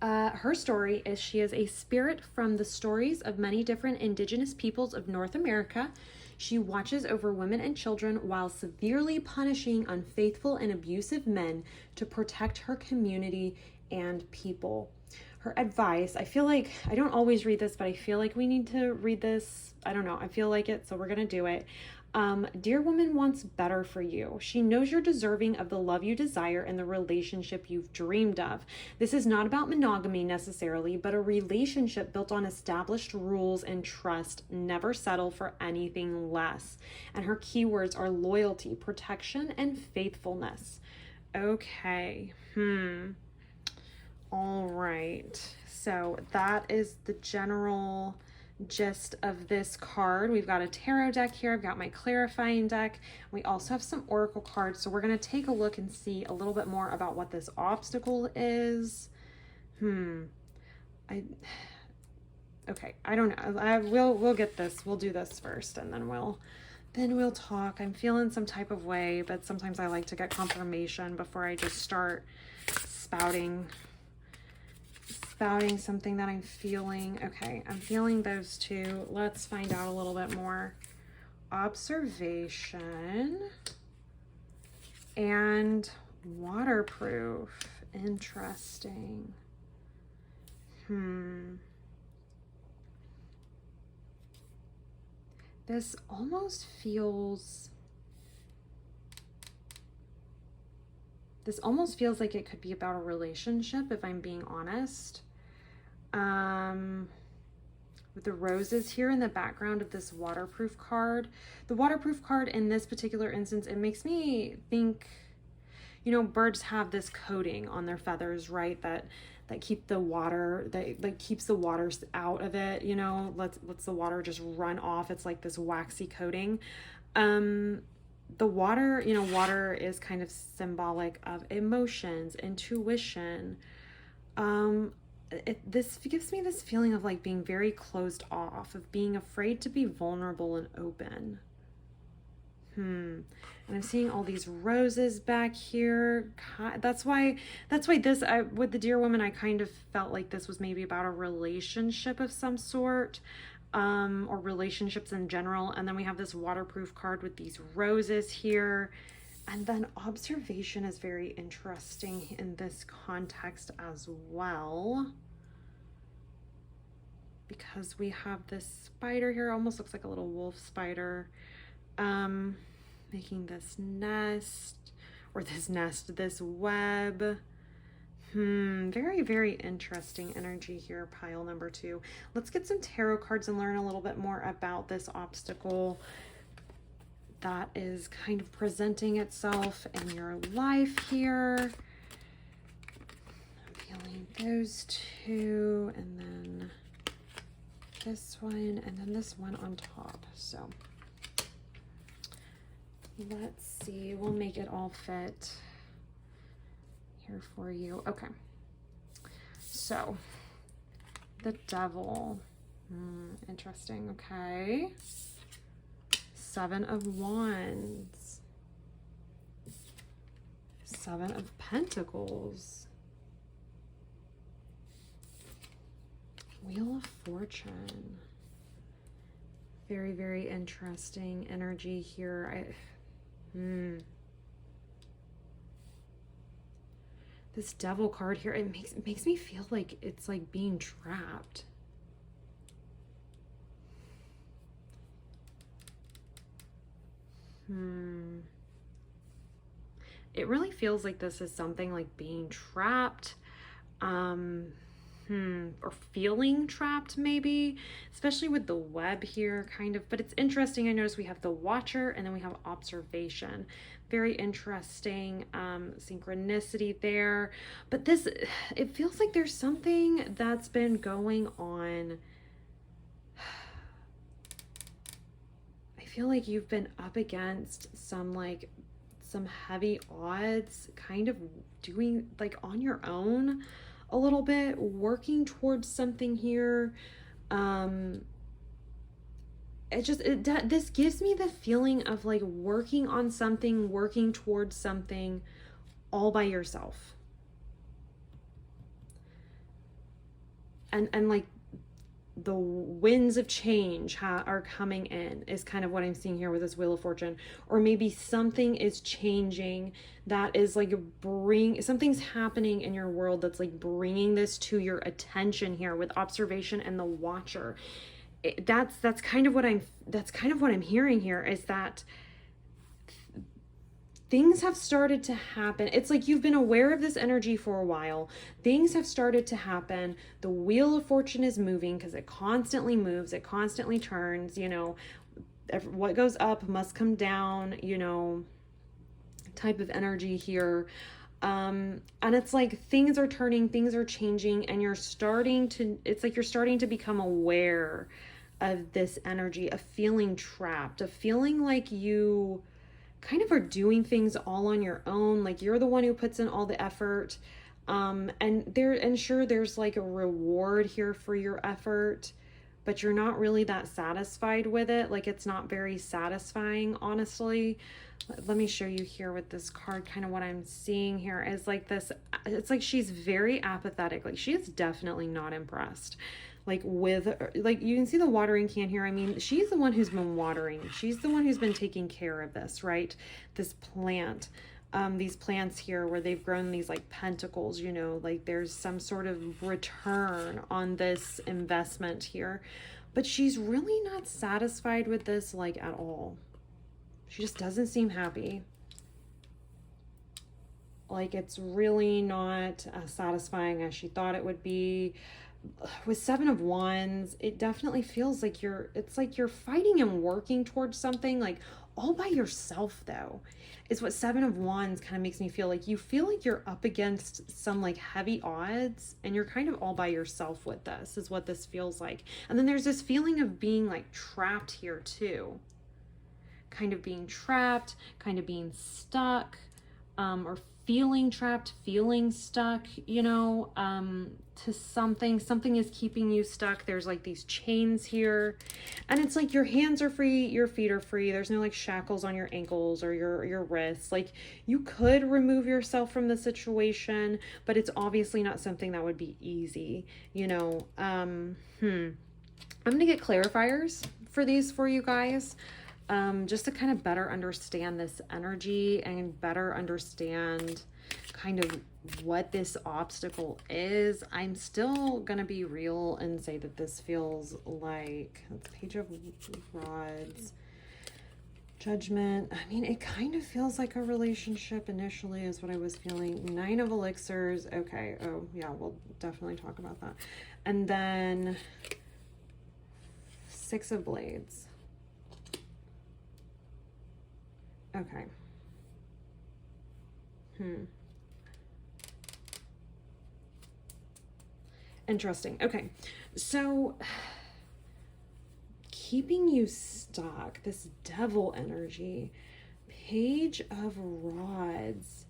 her story is she is a spirit from the stories of many different indigenous peoples of North America. She watches over women and children while severely punishing unfaithful and abusive men to protect her community and people. Her advice, I feel like, I don't always read this, but I feel like we need to read this. I don't know, I feel like it, so we're gonna do it. Dear woman wants better for you. She knows you're deserving of the love you desire and the relationship you've dreamed of. This is not about monogamy necessarily, but a relationship built on established rules and trust. Never settle for anything less. And her keywords are loyalty, protection, and faithfulness. Okay. All right. So that is the general gist of this card. We've got a tarot deck here. I've got my clarifying deck. We also have some oracle cards. So we're going to take a look and see a little bit more about what this obstacle is. Okay, I don't know. We'll get this. We'll do this first, and then we'll talk. I'm feeling some type of way, but sometimes I like to get confirmation before I just start spouting something that I'm feeling. Okay, I'm feeling those two. Let's find out a little bit more. Observation and waterproof. Interesting. This almost feels like it could be about a relationship, if I'm being honest. With the roses here in the background of this waterproof card. The waterproof card in this particular instance, it makes me think, you know, birds have this coating on their feathers, right? That keep the water, that keeps the water out of it, you know, lets the water just run off. It's like this waxy coating. The water, you know, water is kind of symbolic of emotions, intuition. This gives me this feeling of like being very closed off, of being afraid to be vulnerable and open. And I'm seeing all these roses back here. That's why this, with the Deer Woman, I kind of felt like this was maybe about a relationship of some sort, or relationships in general. And then we have this waterproof card with these roses here. And then observation is very interesting in this context as well, because we have this spider here, almost looks like a little wolf spider, making this nest, or this web. Very, very interesting energy here, pile number 2. Let's get some tarot cards and learn a little bit more about this obstacle that is kind of presenting itself in your life here. I'm feeling those 2, and then this one, and then this one on top. So let's see, we'll make it all fit here for you. Okay, so the devil, interesting. Okay, 7 of Wands, 7 of Pentacles, Wheel of Fortune. Very, very interesting energy here. This devil card here, it makes me feel like it's like being trapped. It really feels like this is something like being trapped, or feeling trapped maybe, especially with the web here kind of. But it's interesting, I notice we have the Watcher and then we have observation. Very interesting synchronicity there. But this, it feels like there's something that's been going on. I feel like you've been up against some heavy odds, kind of doing like on your own a little bit, working towards something here. This gives me the feeling of like working on something, working towards something all by yourself. And like the winds of change are coming in is kind of what I'm seeing here with this Wheel of Fortune. Or maybe something is changing that is like something's happening in your world that's like bringing this to your attention here with observation and the Watcher. That's kind of what I'm hearing here, is that things have started to happen. It's like you've been aware of this energy for a while. Things have started to happen. The Wheel of Fortune is moving because it constantly moves. It constantly turns, what goes up must come down, type of energy here. And it's like things are turning, things are changing, and it's like you're starting to become aware of this energy, of feeling trapped, of feeling like you kind of are doing things all on your own, like you're the one who puts in all the effort, and sure, there's like a reward here for your effort, but you're not really that satisfied with it. Like it's not very satisfying, honestly. Let me show you here with this card. Kind of what I'm seeing here is like this, it's like she's very apathetic. Like she is definitely not impressed. Like you can see the watering can here. I mean, she's the one who's been watering. She's the one who's been taking care of this, right? This plant, these plants here where they've grown these like pentacles, like there's some sort of return on this investment here, but she's really not satisfied with this like at all. She just doesn't seem happy. Like it's really not as satisfying as she thought it would be. With 7 of Wands, it definitely feels like it's like you're fighting and working towards something like all by yourself, though, is what 7 of Wands kind of makes me feel like. You feel like you're up against some like heavy odds and you're kind of all by yourself with this, is what this feels like. And then there's this feeling of being like trapped here too. Kind of being trapped, kind of being stuck, or feeling trapped, feeling stuck, to something is keeping you stuck. There's like these chains here, and it's like your hands are free, your feet are free. There's no like shackles on your ankles or your wrists. Like you could remove yourself from the situation, but it's obviously not something that would be easy, I'm gonna get clarifiers for these for you guys. just to kind of better understand this energy and better understand kind of what this obstacle is. I'm still gonna be real and say that this feels like Page of Rods, Judgment. I mean, it kind of feels like a relationship initially is what I was feeling. Nine of Elixirs. Okay. Oh yeah, we'll definitely talk about that. And then Six of Blades. Okay. Interesting. Okay. So keeping you stuck, this devil energy. Page of Rods.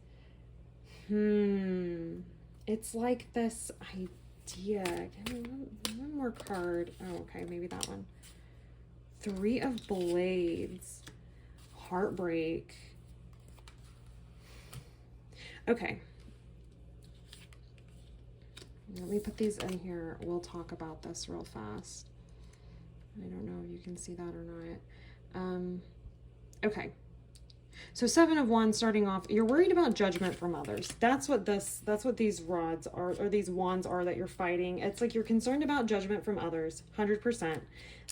It's like this idea. One more card. Oh, okay. Maybe that one. Three of Blades. Heartbreak. Okay. Let me put these in here. We'll talk about this real fast. I don't know if you can see that or not. Okay. So Seven of Wands starting off, you're worried about judgment from others. That's what these rods are, or these wands are that you're fighting. It's like you're concerned about judgment from others, 100%.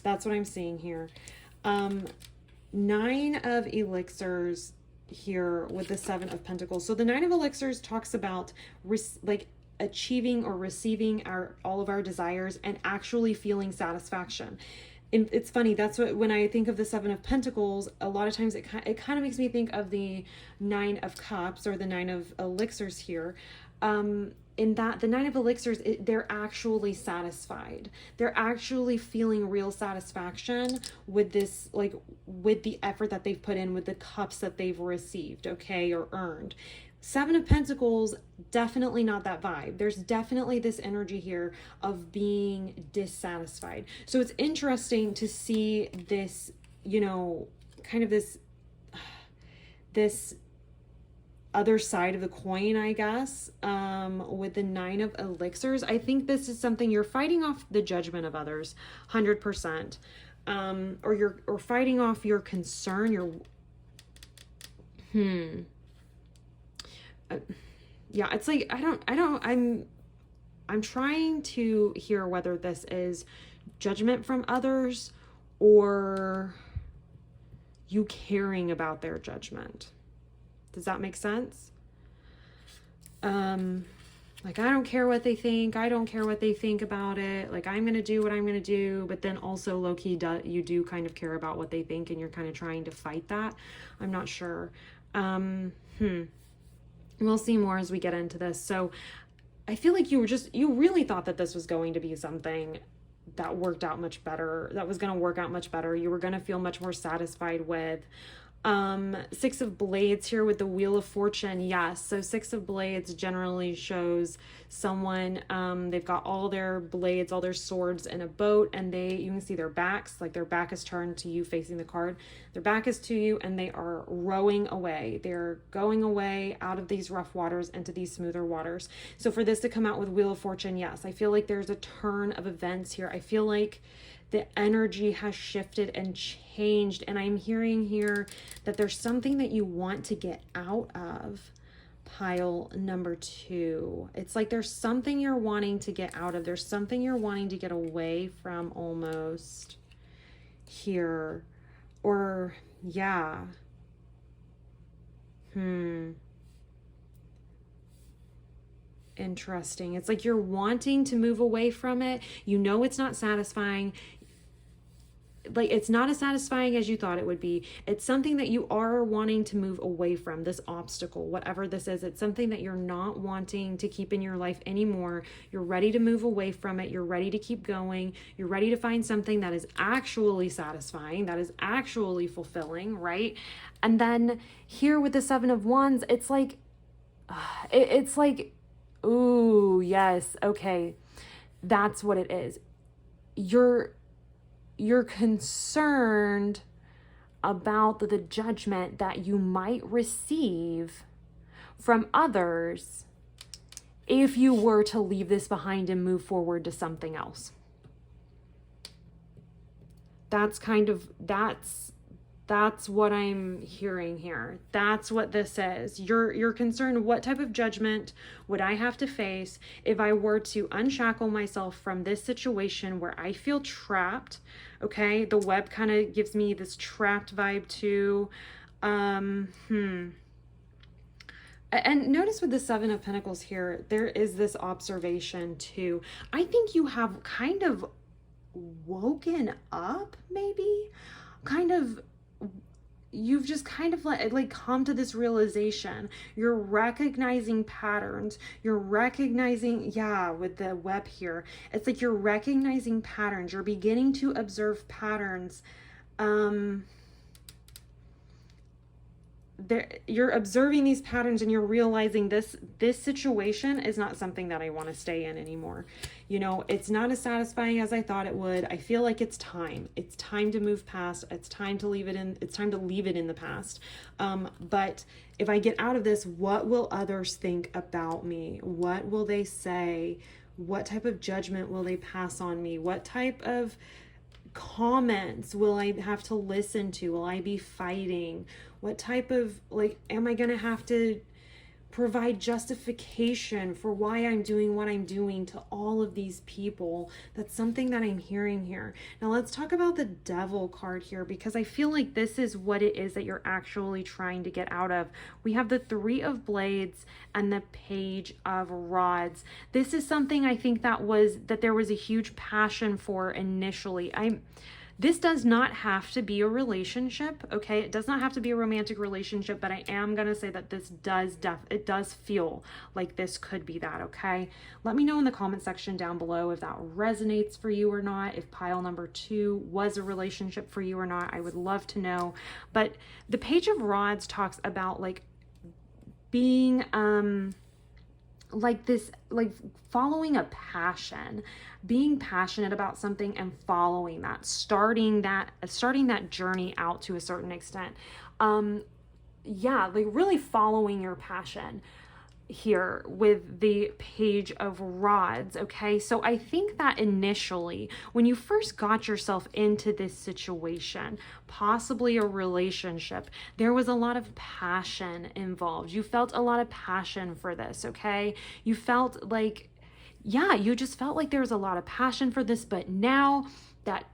That's what I'm seeing here. Nine of Elixirs here with the Seven of Pentacles. So the Nine of Elixirs talks about like achieving or receiving all of our desires and actually feeling satisfaction. And it's funny, that's what, when I think of the Seven of Pentacles, a lot of times it kind of makes me think of the Nine of Cups or the Nine of Elixirs here. In that the Nine of Elixirs, they're actually satisfied. They're actually feeling real satisfaction with this, like with the effort that they've put in, with the cups that they've received, okay, or earned. Seven of Pentacles, definitely not that vibe. There's definitely this energy here of being dissatisfied. So it's interesting to see this, you know, kind of this other side of the coin, I guess, with the Nine of Elixirs. I think this is something you're fighting off the judgment of others, 100%. Or fighting off your concern, yeah, it's like, I'm trying to hear whether this is judgment from others or you caring about their judgment. Does that make sense? Like, I don't care what they think. I don't care what they think about it. Like, I'm going to do what I'm going to do. But then also low-key, you do kind of care about what they think and you're kind of trying to fight that. I'm not sure. We'll see more as we get into this. So I feel like you really thought that this was going to be something that worked out much better, that was going to work out much better. You were going to feel much more satisfied with. Six of Blades here with the Wheel of Fortune. Yes. So Six of Blades generally shows someone, they've got all their blades, all their swords in a boat, and you can see their backs, like their back is turned to you facing the card. Their back is to you and they are rowing away. They're going away out of these rough waters into these smoother waters. So for this to come out with Wheel of Fortune, yes, I feel like there's a turn of events here. I feel like the energy has shifted and changed, and I'm hearing here that there's something that you want to get out of. Pile number 2. It's like there's something you're wanting to get out of. There's something you're wanting to get away from almost here. Or, yeah. Interesting. It's like you're wanting to move away from it. You know it's not satisfying. Like, it's not as satisfying as you thought it would be. It's something that you are wanting to move away from, this obstacle, whatever this is. It's something that you're not wanting to keep in your life anymore. You're ready to move away from it. You're ready to keep going. You're ready to find something that is actually satisfying, that is actually fulfilling, right? And then here with the Seven of Wands, it's like, ooh, yes, okay. That's what it is. You're concerned about the judgment that you might receive from others if you were to leave this behind and move forward to something else. That's That's what I'm hearing here. That's what this is. You're concerned, what type of judgment would I have to face if I were to unshackle myself from this situation where I feel trapped? Okay, the web kind of gives me this trapped vibe too. And notice with the Seven of Pentacles here, there is this observation too. I think you have kind of woken up, maybe kind of, you've just kind of like come to this realization. You're recognizing patterns. You're recognizing, yeah, with the web here, it's like you're recognizing patterns. You're beginning to observe patterns. You're observing these patterns and you're realizing this situation is not something that I want to stay in anymore. You know, it's not as satisfying as I thought it would. I feel like it's time to move past. It's time to leave it in the past. But if I get out of this, what will others think about me? What will they say? What type of judgment will they pass on me? What type of comments will I have to listen to? Will I be fighting? What type of, like, am I going to have to provide justification for why I'm doing what I'm doing to all of these people? That's something that I'm hearing here. Now let's talk about the Devil card here, because I feel like this is what it is that you're actually trying to get out of. We have the Three of Blades and the Page of Rods. This is something I think that there was a huge passion for initially. This does not have to be a relationship, okay? It does not have to be a romantic relationship, but I am going to say that this it does feel like this could be that, okay? Let me know in the comment section down below if that resonates for you or not, if pile number 2 was a relationship for you or not. I would love to know. But the Page of Rods talks about like being like this, like following a passion, being passionate about something and following that, starting that journey out to a certain extent. Yeah, like really following your passion here with the Page of Rods. Okay, so I think that initially when you first got yourself into this situation, possibly a relationship, there was a lot of passion involved. You felt a lot of passion for this. Okay, you felt like, yeah, you just felt like there was a lot of passion for this, but now that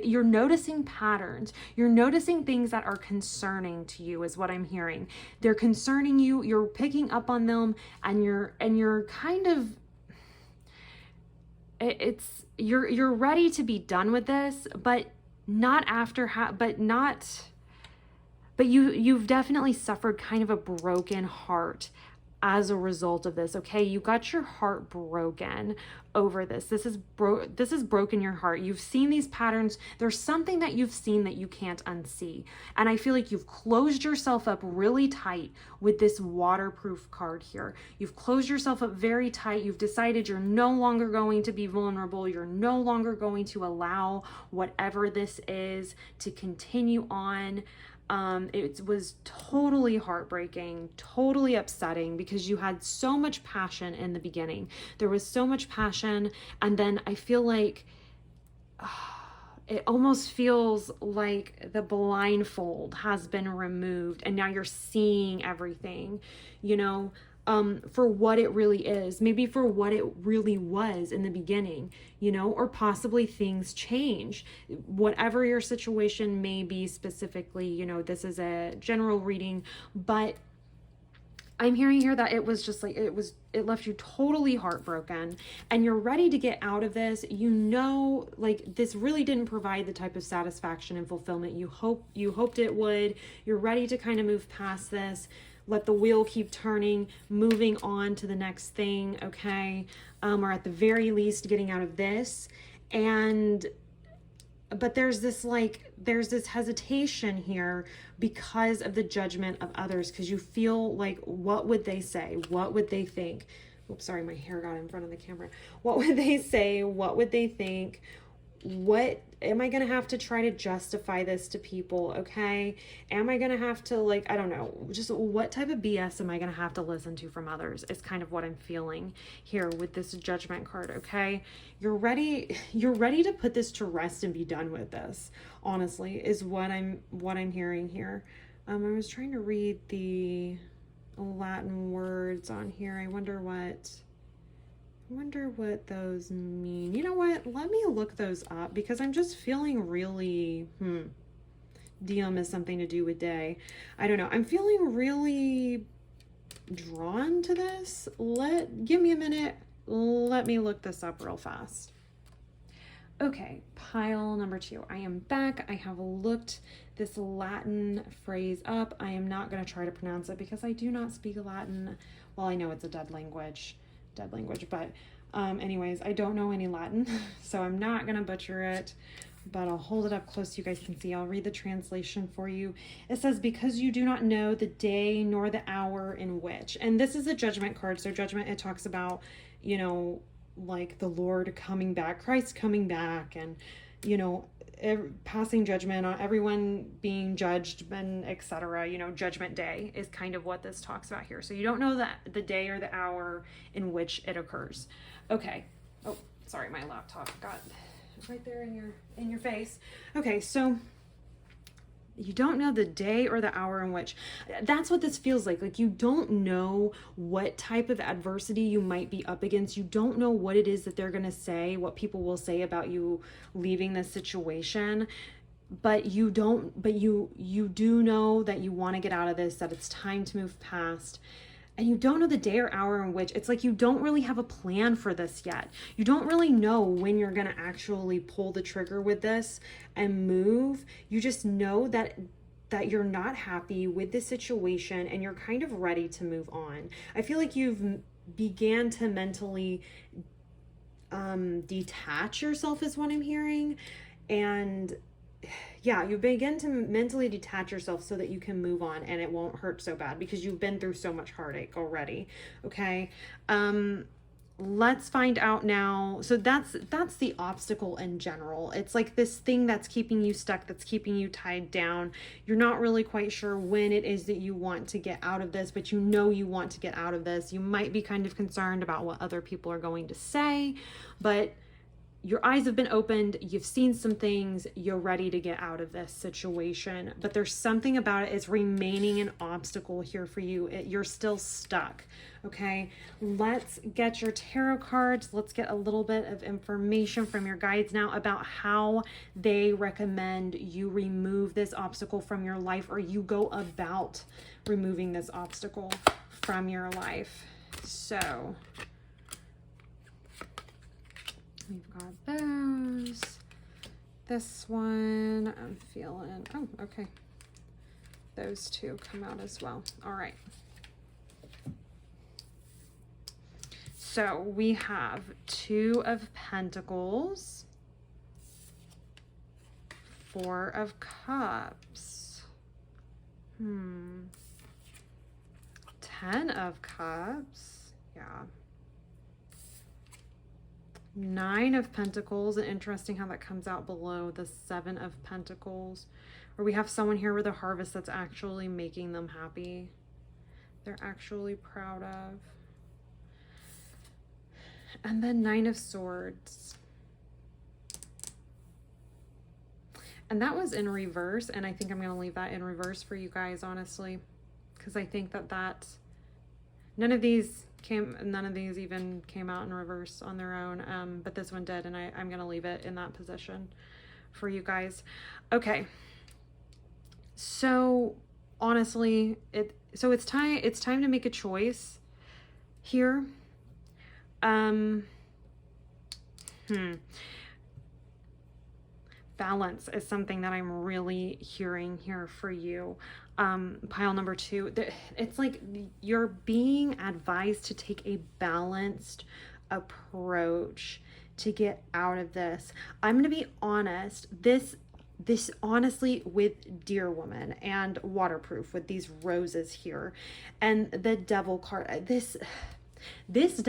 you're noticing patterns, you're noticing things that are concerning to you is what I'm hearing. They're concerning you, you're picking up on them, and you're kind of, you're ready to be done with this, but not after, but you've definitely suffered kind of a broken heart as a result of this. Okay, you got your heart broken over this. This has broken your heart. You've seen these patterns. There's something that you've seen that you can't unsee, and I feel like you've closed yourself up really tight with this waterproof card here. You've closed yourself up very tight. You've decided you're no longer going to be vulnerable. You're no longer going to allow whatever this is to continue on. It was totally heartbreaking, totally upsetting, because you had so much passion in the beginning. There was so much passion, and then I feel like it almost feels like the blindfold has been removed, and now you're seeing everything, you know, for what it really is, maybe for what it really was in the beginning, you know, or possibly things change. Whatever your situation may be specifically, you know, this is a general reading, but I'm hearing here that it was just like, it left you totally heartbroken, and you're ready to get out of this. You know, like this really didn't provide the type of satisfaction and fulfillment you hoped it would. You're ready to kind of move past this. Let the wheel keep turning, moving on to the next thing, okay? Or at the very least, getting out of this. But there's this hesitation here because of the judgment of others, because you feel like, what would they say? What would they think? Oops, sorry, my hair got in front of the camera. What would they say? What would they think? what am I going to have to try to justify this to people? Okay. Am I going to have to, like, I don't know, just what type of BS am I going to have to listen to from others is kind of what I'm feeling here with this Judgment card. Okay. You're ready to put this to rest and be done with this, honestly, is what I'm hearing here. I was trying to read the Latin words on here. I wonder what those mean. You know what? Let me look those up because I'm just feeling really, Diem is something to do with day. I don't know. I'm feeling really drawn to this. Give me a minute. Let me look this up real fast. Okay, pile number 2. I am back. I have looked this Latin phrase up. I am not going to try to pronounce it because I do not speak Latin. Well, I know it's a dead language, but anyways, I don't know any Latin, so I'm not going to butcher it, but I'll hold it up close so you guys can see. I'll read the translation for you. It says, because you do not know the day nor the hour in which, and this is a Judgment card. So Judgment, it talks about, you know, like the Lord coming back, Christ coming back, and, you know, passing judgment on everyone being judged and etc. You know, Judgment Day is kind of what this talks about here. So you don't know that the day or the hour in which it occurs. Okay. Oh, sorry, my laptop got right there in your face. Okay, so you don't know the day or the hour in which. That's what this feels like. Like, you don't know what type of adversity you might be up against. You don't know what it is that they're going to say, what people will say about you leaving this situation. But you do know that you want to get out of this, that it's time to move past. And you don't know the day or hour in which. It's like you don't really have a plan for this yet. You don't really know when you're going to actually pull the trigger with this and move. You just know that you're not happy with the situation and you're kind of ready to move on. I feel like you've began to mentally detach yourself is what I'm hearing. And yeah, you begin to mentally detach yourself so that you can move on and it won't hurt so bad because you've been through so much heartache already. Okay. Let's find out now. So that's the obstacle in general. It's like this thing that's keeping you stuck, that's keeping you tied down. You're not really quite sure when it is that you want to get out of this, but you know you want to get out of this. You might be kind of concerned about what other people are going to say, but your eyes have been opened, you've seen some things, you're ready to get out of this situation, but there's something about it, it's remaining an obstacle here for you. You're still stuck, okay? Let's get your tarot cards. Let's get a little bit of information from your guides now about how they recommend you remove this obstacle from your life, or you go about removing this obstacle from your life. So we've got those. This one, I'm feeling, oh, okay. Those two come out as well. All right. So we have 2 of Pentacles, 4 of Cups, 10 of Cups, yeah. 9 of Pentacles, and interesting how that comes out below the 7 of Pentacles, where we have someone here with a harvest that's actually making them happy. They're actually proud of. And then 9 of Swords. And that was in reverse, and I think I'm going to leave that in reverse for you guys, honestly, because I think that none of these even came out in reverse on their own, but this one did, and I'm going to leave it in that position for you guys. Okay. So honestly, it's time to make a choice here. Balance is something that I'm really hearing here for you. Pile number 2, it's like you're being advised to take a balanced approach to get out of this. I'm going to be honest, this honestly, with Dear Woman and Waterproof with these roses here and the Devil card, This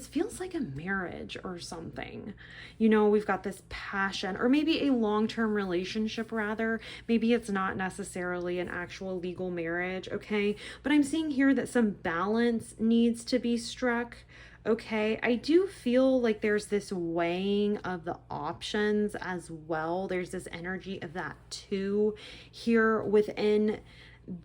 feels like a marriage or something. We've got this passion, or maybe a long-term relationship rather. Maybe it's not necessarily an actual legal marriage, okay? But I'm seeing here that some balance needs to be struck. Okay, I do feel like there's this weighing of the options as well. There's this energy of that too here within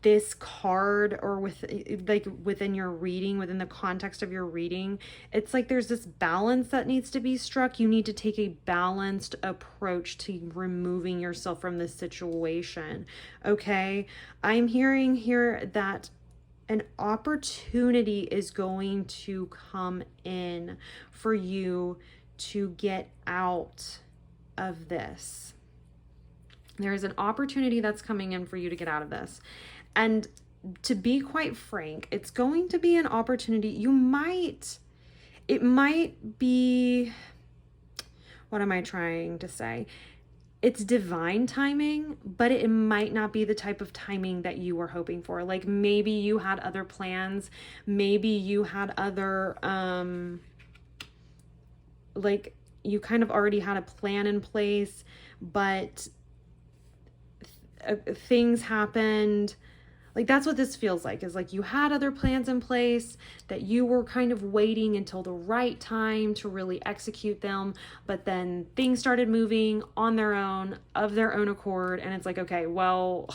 this card, or within your reading, within the context of your reading. It's like there's this balance that needs to be struck. You need to take a balanced approach to removing yourself from this situation. Okay, I'm hearing here that an opportunity is going to come in for you to get out of this. There is an opportunity that's coming in for you to get out of this. And to be quite frank, it's going to be an opportunity. It might be, what am I trying to say? It's divine timing, but it might not be the type of timing that you were hoping for. Like maybe you had other plans. Maybe you had other, like you kind of already had a plan in place, but things happened. Like that's what this feels like, is like you had other plans in place that you were kind of waiting until the right time to really execute them, but then things started moving on their own, of their own accord, and it's like, okay, well,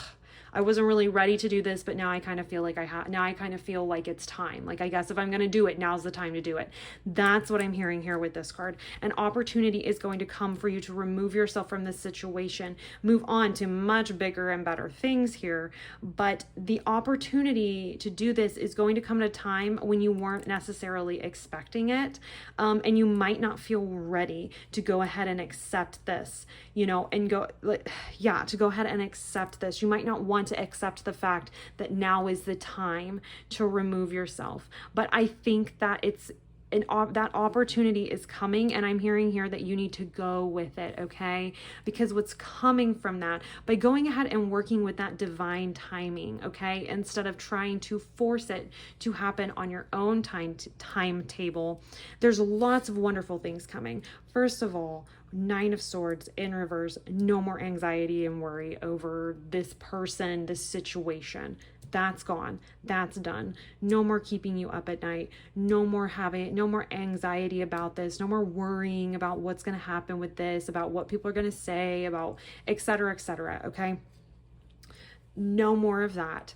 I wasn't really ready to do this, but now I kind of feel like it's time. Like, I guess if I'm going to do it, now's the time to do it. That's what I'm hearing here with this card. An opportunity is going to come for you to remove yourself from this situation, move on to much bigger and better things here. But the opportunity to do this is going to come at a time when you weren't necessarily expecting it. And you might not feel ready to go ahead and accept this, and to go ahead and accept this. You might not want to accept the fact that now is the time to remove yourself. But I think that that opportunity is coming, and I'm hearing here that you need to go with it, okay? Because what's coming from that, by going ahead and working with that divine timing, okay, instead of trying to force it to happen on your own timetable, there's lots of wonderful things coming. First of all, 9 of Swords in reverse, no more anxiety and worry over this person, this situation. That's gone. That's done. No more keeping you up at night. No more anxiety about this. No more worrying about what's going to happen with this, about what people are going to say, about et cetera, okay? No more of that.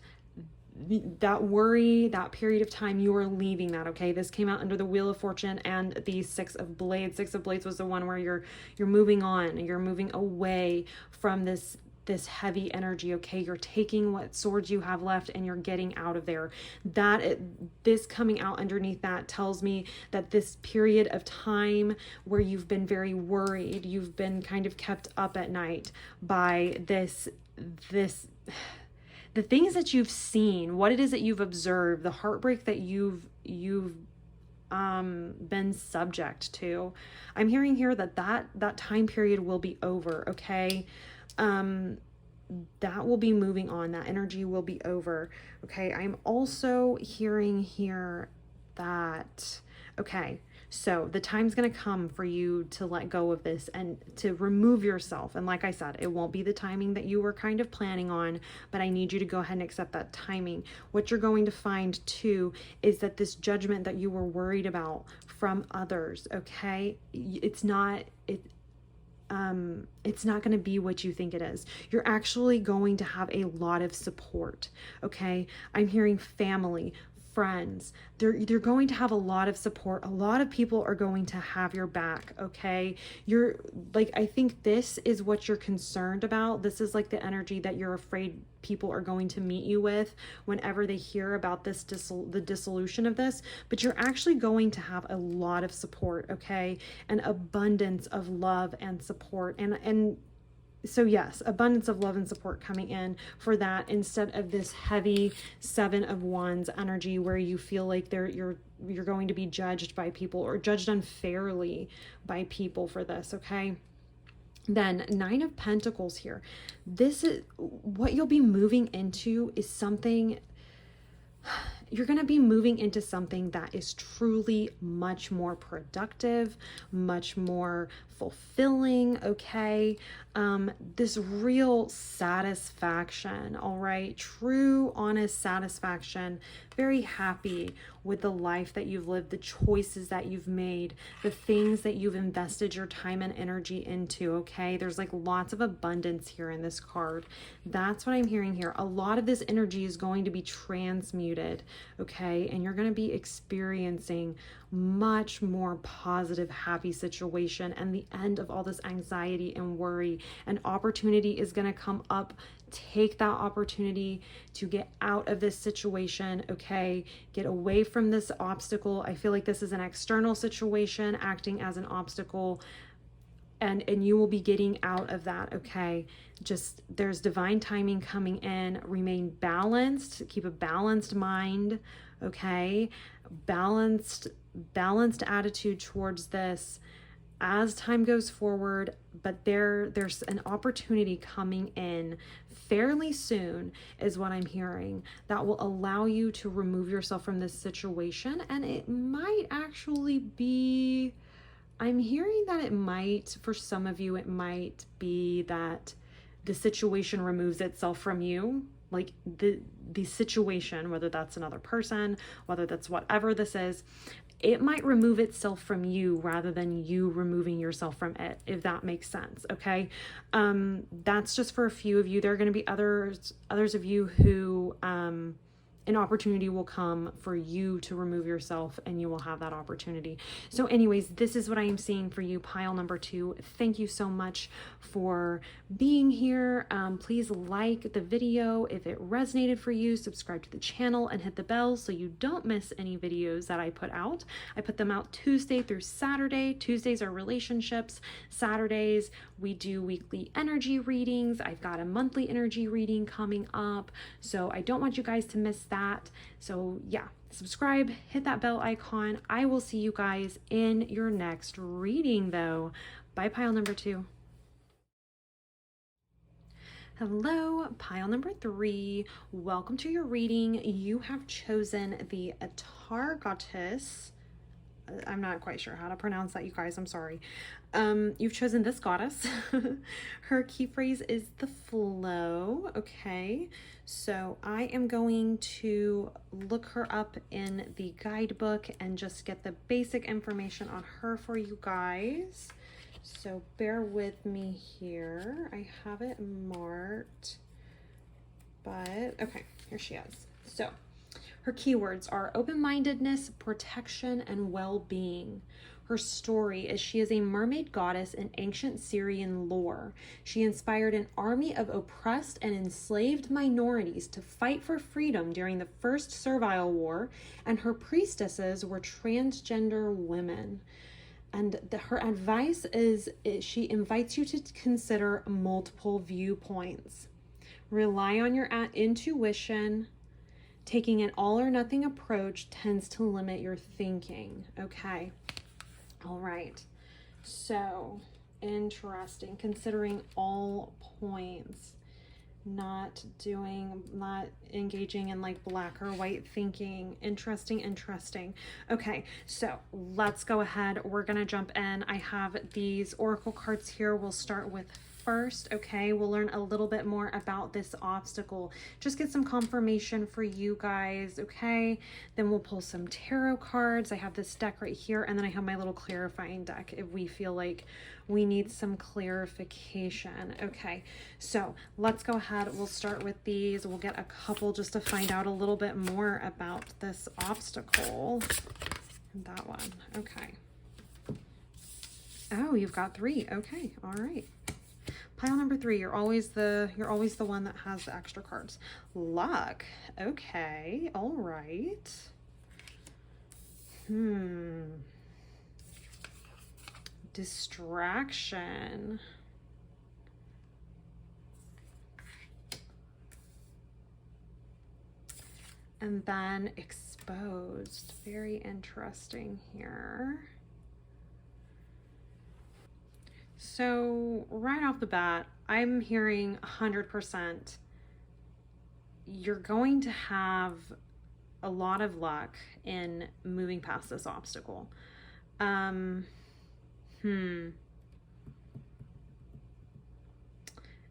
That worry, that period of time, you are leaving that, okay? This came out under the Wheel of Fortune and the 6 of Blades. 6 of Blades was the one where you're moving on, you're moving away from this heavy energy, okay? You're taking what swords you have left and you're getting out of there. This coming out underneath that tells me that this period of time where you've been very worried, you've been kind of kept up at night by this the things that you've seen, what it is that you've observed, the heartbreak that you've been subject to. I'm hearing here that time period will be over, okay? That will be moving on. That energy will be over, okay? I'm also hearing here that, okay, so the time's going to come for you to let go of this and to remove yourself. And like I said, it won't be the timing that you were kind of planning on, but I need you to go ahead and accept that timing. What you're going to find too is that this judgment that you were worried about from others, okay, it's not going to be what you think it is. You're actually going to have a lot of support, okay? I'm hearing family, friends. They're going to have a lot of support. A lot of people are going to have your back, okay? I think this is what you're concerned about. This is like the energy that you're afraid people are going to meet you with whenever they hear about this, the dissolution of this. But you're actually going to have a lot of support, okay? An abundance of love and support. And so yes, abundance of love and support coming in for that, instead of this heavy 7 of Wands energy where you feel like you're going to be judged by people or judged unfairly by people for this, okay? Then 9 of Pentacles here. This is what you'll be moving into, is something you're going to be moving into something that is truly much more productive, much more fulfilling, okay? This real satisfaction, all right? True, honest satisfaction. Very happy with the life that you've lived, the choices that you've made, the things that you've invested your time and energy into, okay? There's like lots of abundance here in this card. That's what I'm hearing here. A lot of this energy is going to be transmuted, okay? And you're going to be experiencing much more positive, happy situation, and the end of all this anxiety and worry. An opportunity is going to come up. Take that opportunity to get out of this situation, okay? Get away from this obstacle. I feel like this is an external situation acting as an obstacle, and you will be getting out of that, okay? Just, there's divine timing coming in. Remain balanced. Keep a balanced mind, okay? Balanced attitude towards this as time goes forward, but there's an opportunity coming in fairly soon, is what I'm hearing, that will allow you to remove yourself from this situation. And it might actually be, I'm hearing that it might, for some of you, it might be that the situation removes itself from you. Like the situation, whether that's another person, whether that's whatever this is, it might remove itself from you rather than you removing yourself from it, if that makes sense, okay? That's just for a few of you. There are going to be others of you who an opportunity will come for you to remove yourself, and you will have that opportunity. So anyways, this is what I am seeing for you, pile number 2. Thank you so much for being here. Please like the video if it resonated for you, subscribe to the channel, and hit the bell so you don't miss any videos that I put out. I put them out Tuesday through Saturday. Tuesdays are relationships. Saturdays, we do weekly energy readings. I've got a monthly energy reading coming up, so I don't want you guys to miss that. So yeah, subscribe, hit that bell icon. I will see you guys in your next reading though. Bye, pile number 2. Hello, pile number 3. Welcome to your reading. You have chosen the Atar. I'm not quite sure how to pronounce that, you guys. I'm sorry. You've chosen this goddess. Her key phrase is the flow. Okay, so I am going to look her up in the guidebook and just get the basic information on her for you guys. So bear with me here. I have it marked, but okay, here she is. So her keywords are open-mindedness, protection, and well-being. Her story is she is a mermaid goddess in ancient Syrian lore. She inspired an army of oppressed and enslaved minorities to fight for freedom during the First Servile War, and her priestesses were transgender women. And her advice is she invites you to consider multiple viewpoints. Rely on your intuition. Taking an all or nothing approach tends to limit your thinking. Okay. All right. So interesting. Considering all points. Not engaging in like black or white thinking. Interesting. Okay, so let's go ahead. We're gonna jump in. I have these oracle cards here. We'll start with first, okay? We'll learn a little bit more about this obstacle. Just get some confirmation for you guys, okay? Then we'll pull some tarot cards. I have this deck right here, and then I have my little clarifying deck if we feel like we need some clarification. Okay, so let's go ahead. We'll start with these. We'll get a couple just to find out a little bit more about this obstacle. And that one, okay. Oh, you've got 3. Okay, all right. Pile number 3, you're always the one that has the extra cards. Luck. Okay, all right. Distraction. And then exposed. Very interesting here. So right off the bat, I'm hearing 100% you're going to have a lot of luck in moving past this obstacle.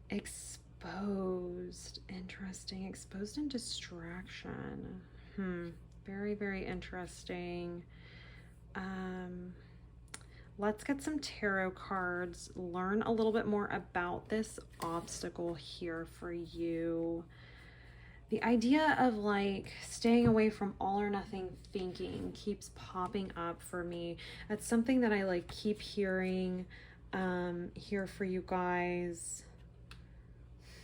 Exposed. Interesting. Exposed and distraction. Very, very interesting. Let's get some tarot cards, learn a little bit more about this obstacle here for you. The idea of like staying away from all or nothing thinking keeps popping up for me. That's something that I like keep hearing here for you guys.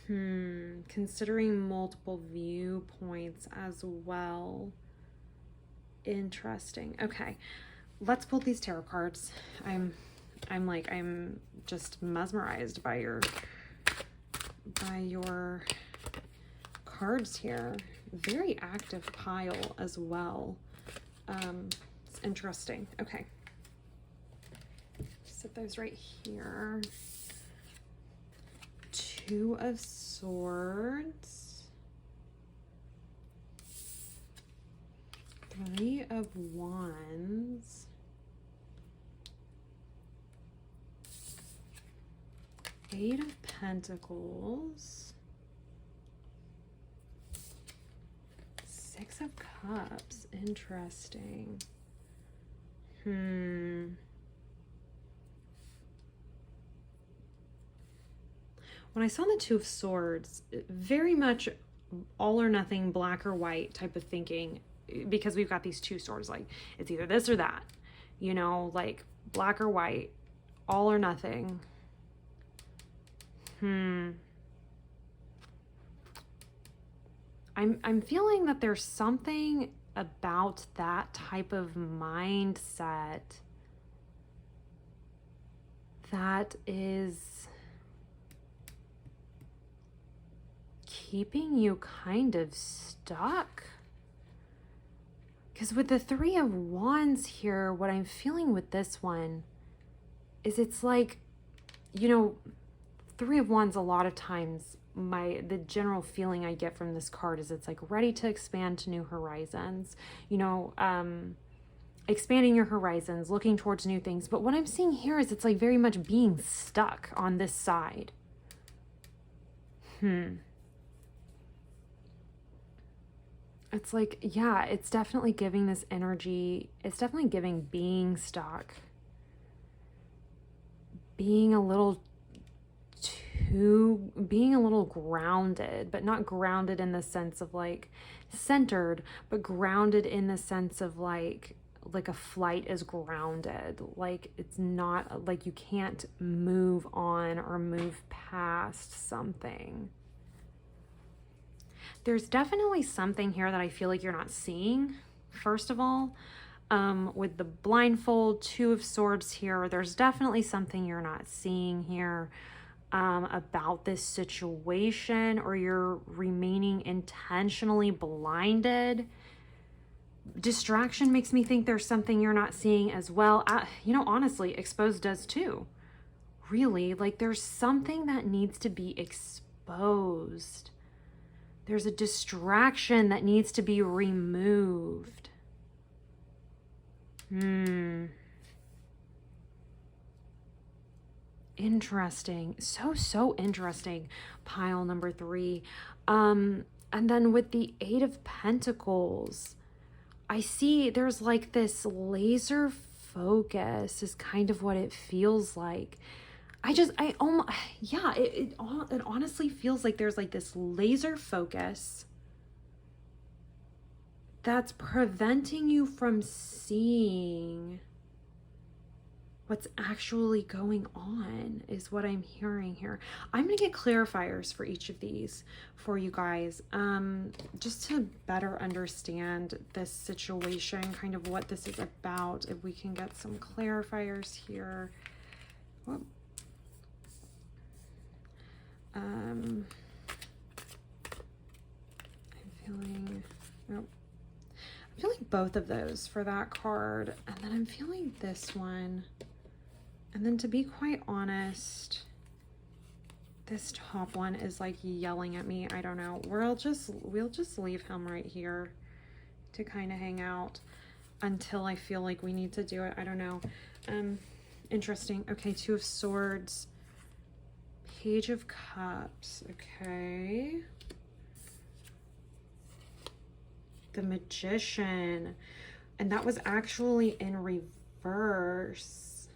Considering multiple viewpoints as well. Interesting. Okay, let's pull these tarot cards. I'm just mesmerized by your cards here. Very active pile as well. It's interesting. Okay, set those right here. Two of Swords, Three of Wands, Eight of Pentacles, Six of Cups. Interesting. When I saw the Two of Swords, very much all or nothing, black or white type of thinking, because we've got these two swords, like it's either this or that, you know, like black or white, all or nothing. I'm feeling that there's something about that type of mindset that is keeping you kind of stuck. Because with the Three of Wands here, what I'm feeling with this one is it's like, you know, Three of Wands, a lot of times the general feeling I get from this card is it's like ready to expand to new horizons, you know, expanding your horizons, looking towards new things. But what I'm seeing here is it's like very much being stuck on this side. It's like, yeah, it's definitely giving this energy. It's definitely giving being stuck, being a little grounded, but not grounded in the sense of like centered, but grounded in the sense of like a flight is grounded. Like it's not like you can't move on or move past something. There's definitely something here that I feel like you're not seeing, first of all. With the blindfold, Two of Swords here, there's definitely something you're not seeing here about this situation, or you're remaining intentionally blinded. Distraction makes me think there's something you're not seeing as well. You know, honestly, Exposed does too. Really, like there's something that needs to be exposed. There's a distraction that needs to be removed. Interesting. So interesting. Pile number 3. And then with the Eight of Pentacles, I see there's like this laser focus is kind of what it feels like. It honestly feels like there's like this laser focus that's preventing you from seeing what's actually going on, is what I'm hearing here. I'm going to get clarifiers for each of these for you guys, just to better understand this situation, kind of what this is about. If we can get some clarifiers here. Whoop. I'm feeling both of those for that card, and then I'm feeling this one, and then to be quite honest, this top one is like yelling at me. I don't know. We'll just leave him right here. to kind of hang out until I feel like we need to do it. I don't know. Interesting. Okay, Two of Swords, Page of Cups. Okay. The Magician. And that was actually in reverse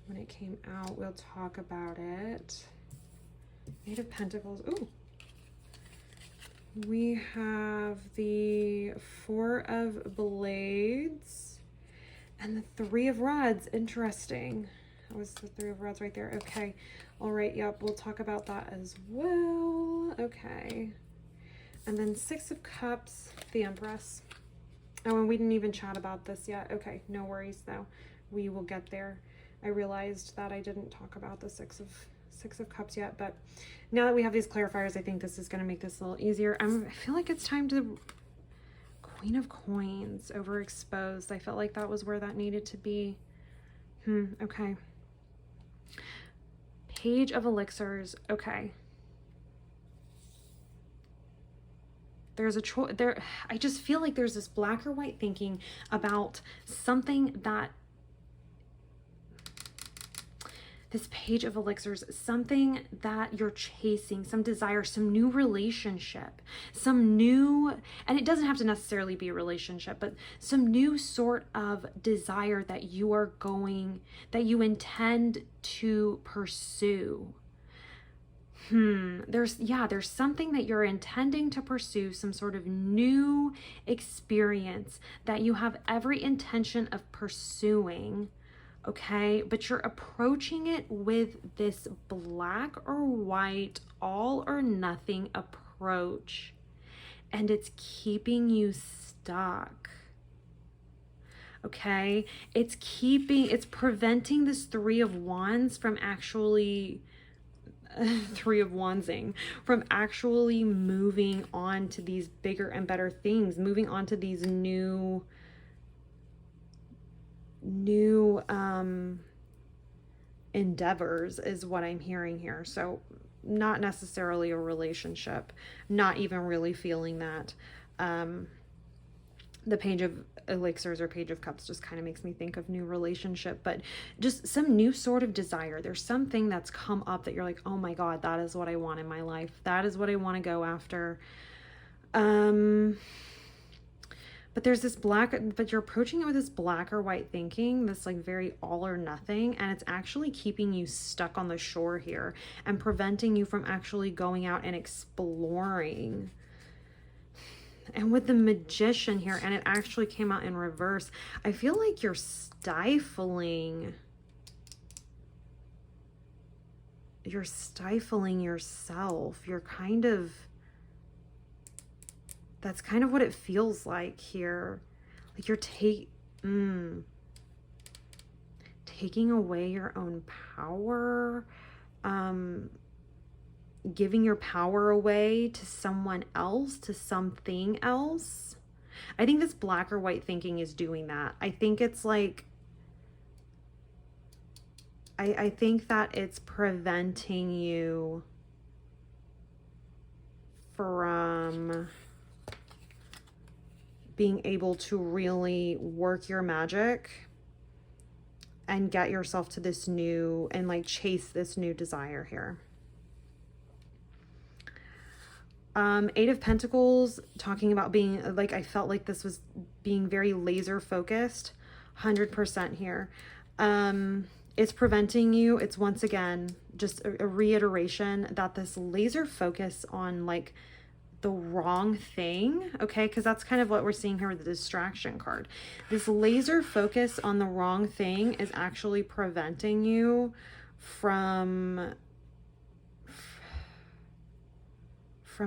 when it came out. We'll talk about it. Eight of Pentacles. Ooh. We have the Four of Blades and the Three of Rods. Interesting. That was the Three of Rods right there. Okay. All right. Yep. We'll talk about that as well. Okay. And then Six of Cups, the Empress. Oh, and we didn't even chat about this yet. Okay. No worries though. We will get there. I realized that I didn't talk about the Six of Cups yet, but now that we have these clarifiers, I think this is going to make this a little easier. I feel like it's time to Queen of Coins, overexposed. I felt like that was where that needed to be. Okay. Page of Elixirs. Okay. There's a choice there. I just feel like there's this black or white thinking about something that this Page of Elixirs, something that you're chasing, some desire, some new relationship, some new, and it doesn't have to necessarily be a relationship, but some new sort of desire that you are that you intend to pursue. There's something that you're intending to pursue, some sort of new experience that you have every intention of pursuing. Okay, but you're approaching it with this black or white, all or nothing approach, and it's keeping you stuck. Okay, it's preventing this Three of Wands from actually from actually moving on to these bigger and better things, moving on to these new endeavors is what I'm hearing here. So not necessarily a relationship, not even really feeling that. The Page of Elixirs or Page of Cups just kind of makes me think of new relationship, but just some new sort of desire. There's something that's come up that you're like, oh my God, that is what I want in my life. That is what I want to go after. But there's this but you're approaching it with this black or white thinking, this like very all or nothing, and it's actually keeping you stuck on the shore here and preventing you from actually going out and exploring. And with the Magician here, and it actually came out in reverse, I feel like you're stifling yourself. You're kind of, that's kind of what it feels like here. Like you're taking away your own power, giving your power away to someone else, to something else. I think this black or white thinking is doing that. I think it's like, I think that it's preventing you from being able to really work your magic and get yourself to this new, and like chase this new desire here. Eight of Pentacles, talking about being like, I felt like this was being very laser focused, 100% here. It's preventing you. It's once again just a reiteration that this laser focus on like the wrong thing, okay, because that's kind of what we're seeing here with the distraction card. This laser focus on the wrong thing is actually preventing you from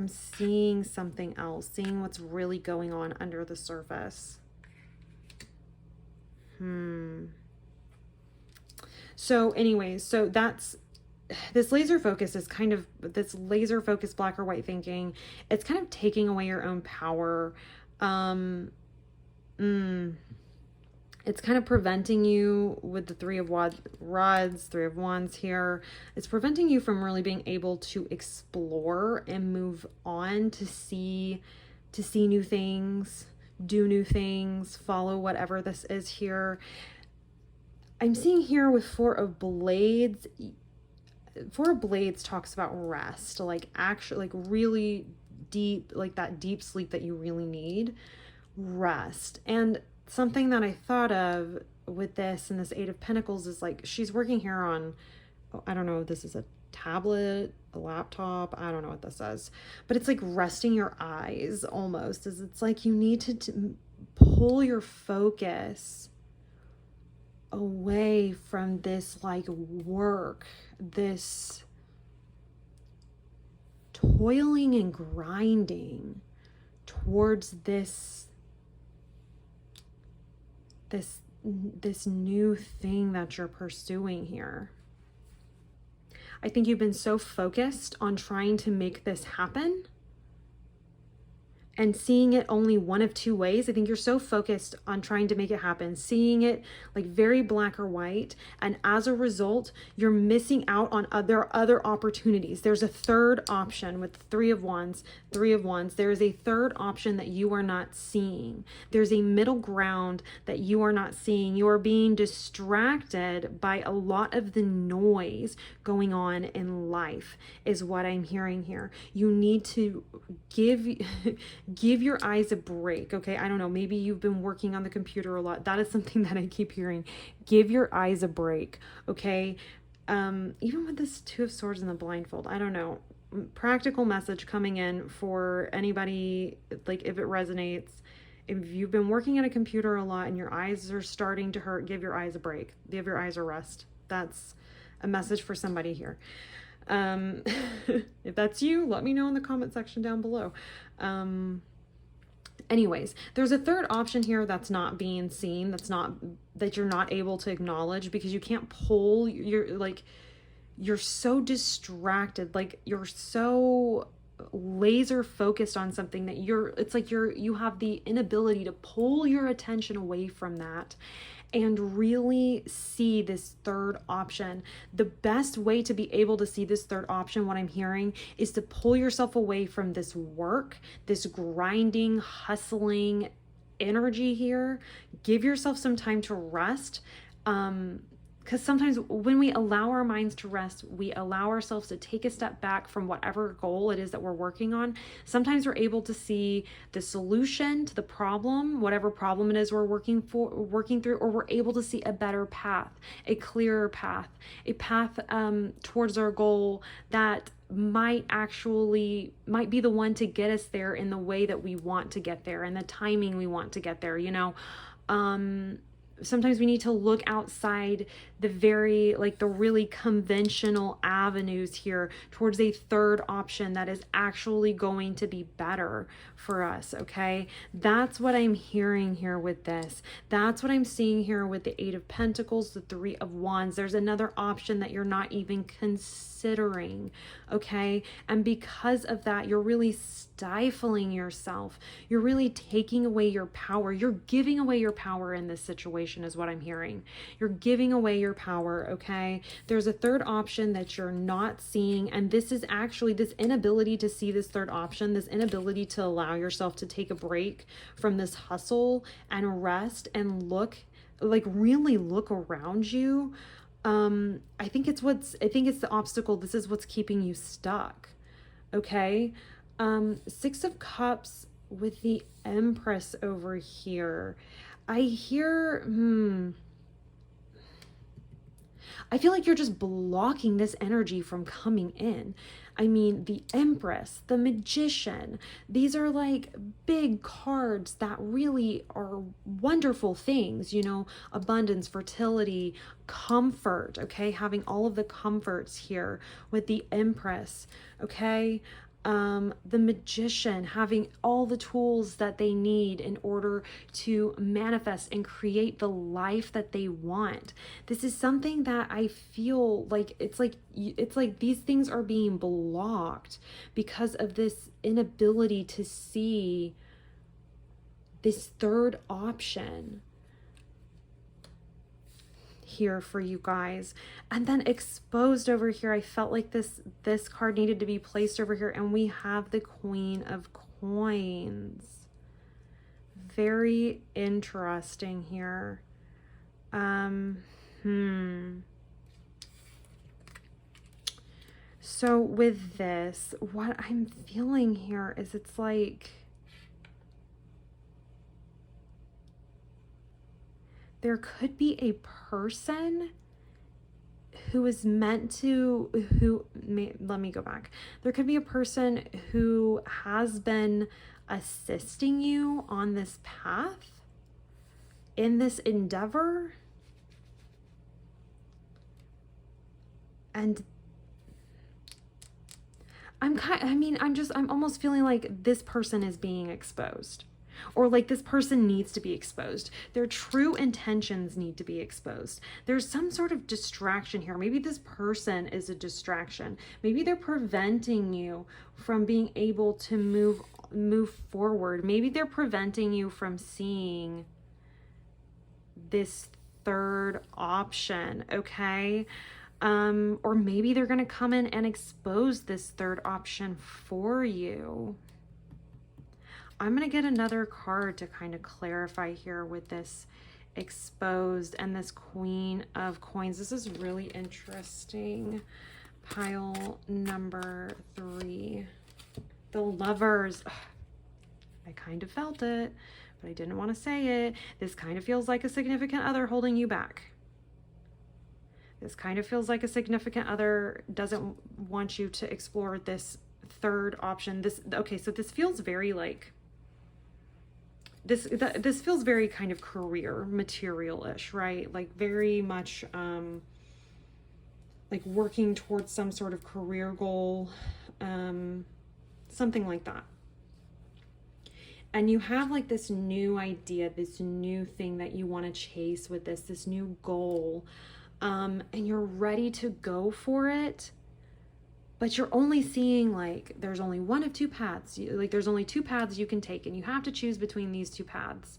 seeing something else, seeing what's really going on under the surface. So anyways, so that's, this laser focus is kind of, this laser focus black or white thinking, it's kind of taking away your own power. It's kind of preventing you with the Three of Rods, Three of Wands here. It's preventing you from really being able to explore and move on to see to see new things, do new things, follow whatever this is here. I'm seeing here with Four of Blades. Four of Blades talks about rest, like actually, like really deep, like that deep sleep that you really need, rest. And something that I thought of with this and this Eight of Pentacles is like she's working here on, I don't know if this is a tablet, a laptop, I don't know what this says, but it's like resting your eyes almost, as it's like you need to pull your focus away from this like work, this toiling and grinding towards this new thing that you're pursuing here. I think you've been so focused on trying to make this happen and seeing it only one of two ways. I think you're so focused on trying to make it happen, seeing it like very black or white. And as a result, you're missing out on other opportunities. There's a third option with Three of Wands. There is a third option that you are not seeing. There's a middle ground that you are not seeing. You are being distracted by a lot of the noise going on in life is what I'm hearing here. You need to give your eyes a break, okay? I don't know, maybe you've been working on the computer a lot. That is something that I keep hearing. Give your eyes a break, okay? Even with this Two of Swords and the blindfold, I don't know. Practical message coming in for anybody, like if it resonates. If you've been working at a computer a lot and your eyes are starting to hurt, give your eyes a break. Give your eyes a rest. That's a message for somebody here. If that's you, let me know in the comment section down below. Anyways, there's a third option here that's not being seen, that you're not able to acknowledge because you can't pull, you're so distracted, like you're so laser focused on something that you have the inability to pull your attention away from that and really see this third option. The best way to be able to see this third option, what I'm hearing, is to pull yourself away from this work, this grinding, hustling energy here. Give yourself some time to rest. Because sometimes when we allow our minds to rest, we allow ourselves to take a step back from whatever goal it is that we're working on. Sometimes we're able to see the solution to the problem, whatever problem it is we're working through, or we're able to see a better path, a clearer path, a path towards our goal that might be the one to get us there in the way that we want to get there and the timing we want to get there, you know. Sometimes we need to look outside the really conventional avenues here towards a third option that is actually going to be better for us, okay? That's what I'm hearing here with this. That's what I'm seeing here with the Eight of Pentacles, the Three of Wands. There's another option that you're not even considering, okay? And because of that, you're really stifling yourself. You're really taking away your power. You're giving away your power in this situation is what I'm hearing. You're giving away your power, okay? There's a third option that you're not seeing, and this is actually this inability to see this third option, this inability to allow yourself to take a break from this hustle and rest and really look around you. I think it's the obstacle. This is what's keeping you stuck, okay? Six of Cups with the Empress over here. I hear, I feel like you're just blocking this energy from coming in. I mean, the Empress, the Magician, these are like big cards that really are wonderful things, you know, abundance, fertility, comfort, okay? Having all of the comforts here with the Empress, okay? The Magician, having all the tools that they need in order to manifest and create the life that they want. This is something that I feel like it's like these things are being blocked because of this inability to see this third option here for you guys. And then exposed over here, I felt like this card needed to be placed over here, and we have the Queen of Coins. Very interesting here. So with this, what I'm feeling here is it's like there could be a person who is meant to, let me go back. There could be a person who has been assisting you on this path, in this endeavor. And I'm almost feeling like this person is being exposed, or like this person needs to be exposed. Their true intentions need to be exposed. There's some sort of distraction here. Maybe this person is a distraction. Maybe they're preventing you from being able to move forward. Maybe they're preventing you from seeing this third option, okay? Or maybe they're going to come in and expose this third option for you. I'm going to get another card to kind of clarify here with this exposed and this Queen of Coins. This is really interesting. Pile number 3. The Lovers. Ugh, I kind of felt it, but I didn't want to say it. This kind of feels like a significant other holding you back. This kind of feels like a significant other doesn't want you to explore this third option. Okay, so this feels very like, this feels very kind of career material-ish, right? Like very much like working towards some sort of career goal, something like that. And you have like this new idea, this new thing that you want to chase with this new goal. And you're ready to go for it, but you're only seeing like there's only one of two paths. Like there's only two paths you can take, and you have to choose between these two paths.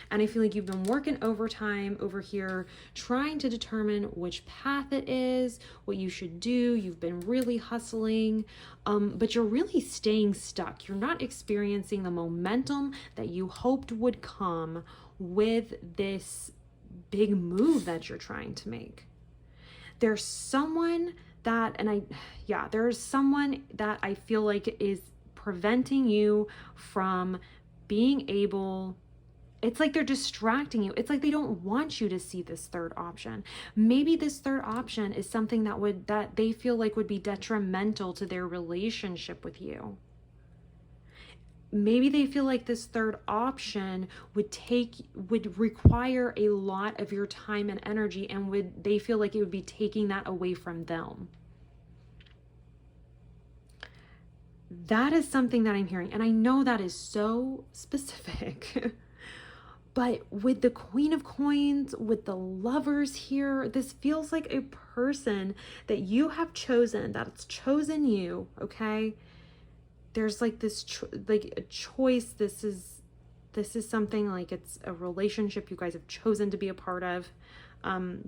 And I feel like you've been working overtime over here trying to determine which path it is, what you should do. You've been really hustling, but you're really staying stuck. You're not experiencing the momentum that you hoped would come with this big move that you're trying to make. There's someone that, there's someone that I feel like is preventing you from being able, it's like they're distracting you. It's like they don't want you to see this third option. Maybe this third option is something that they feel like would be detrimental to their relationship with you. Maybe they feel like this third option would require a lot of your time and energy, and they feel like it would be taking that away from them. That is something that I'm hearing, and I know that is so specific. But with the Queen of Coins, with the Lovers here, this feels like a person that you have chosen, that's chosen you, okay? There's like this like a choice. This is something like it's a relationship you guys have chosen to be a part of.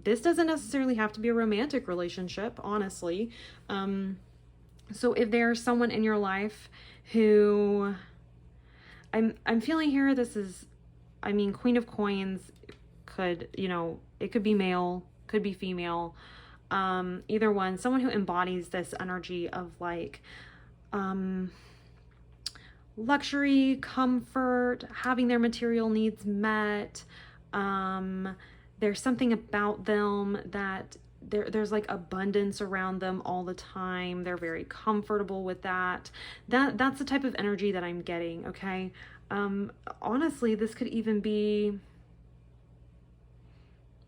This doesn't necessarily have to be a romantic relationship, honestly. So if there's someone in your life who I'm feeling here, this is, I mean, Queen of Coins could, it could be male, could be female, either one, someone who embodies this energy of like, luxury, comfort, having their material needs met. There's something about them that there's like abundance around them all the time. They're very comfortable with that. That's the type of energy that I'm getting, okay? Honestly, this could even be,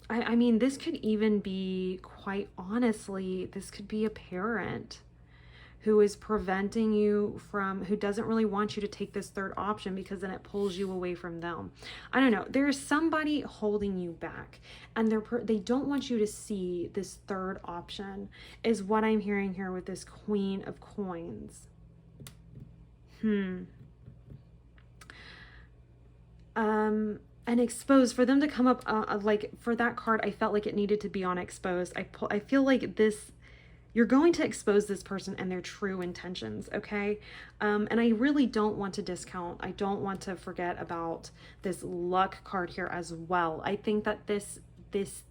I mean, this could even be, quite honestly, this could be a parent who is preventing you from, who doesn't really want you to take this third option because then it pulls you away from them. I don't know. There's somebody holding you back, and they don't want you to see this third option, is what I'm hearing here with this Queen of Coins. And exposed, for them to come up, like for that card, I felt like it needed to be on exposed. I feel like this, you're going to expose this person and their true intentions, okay? And I really don't want to discount, I don't want to forget about this luck card here as well. I think that this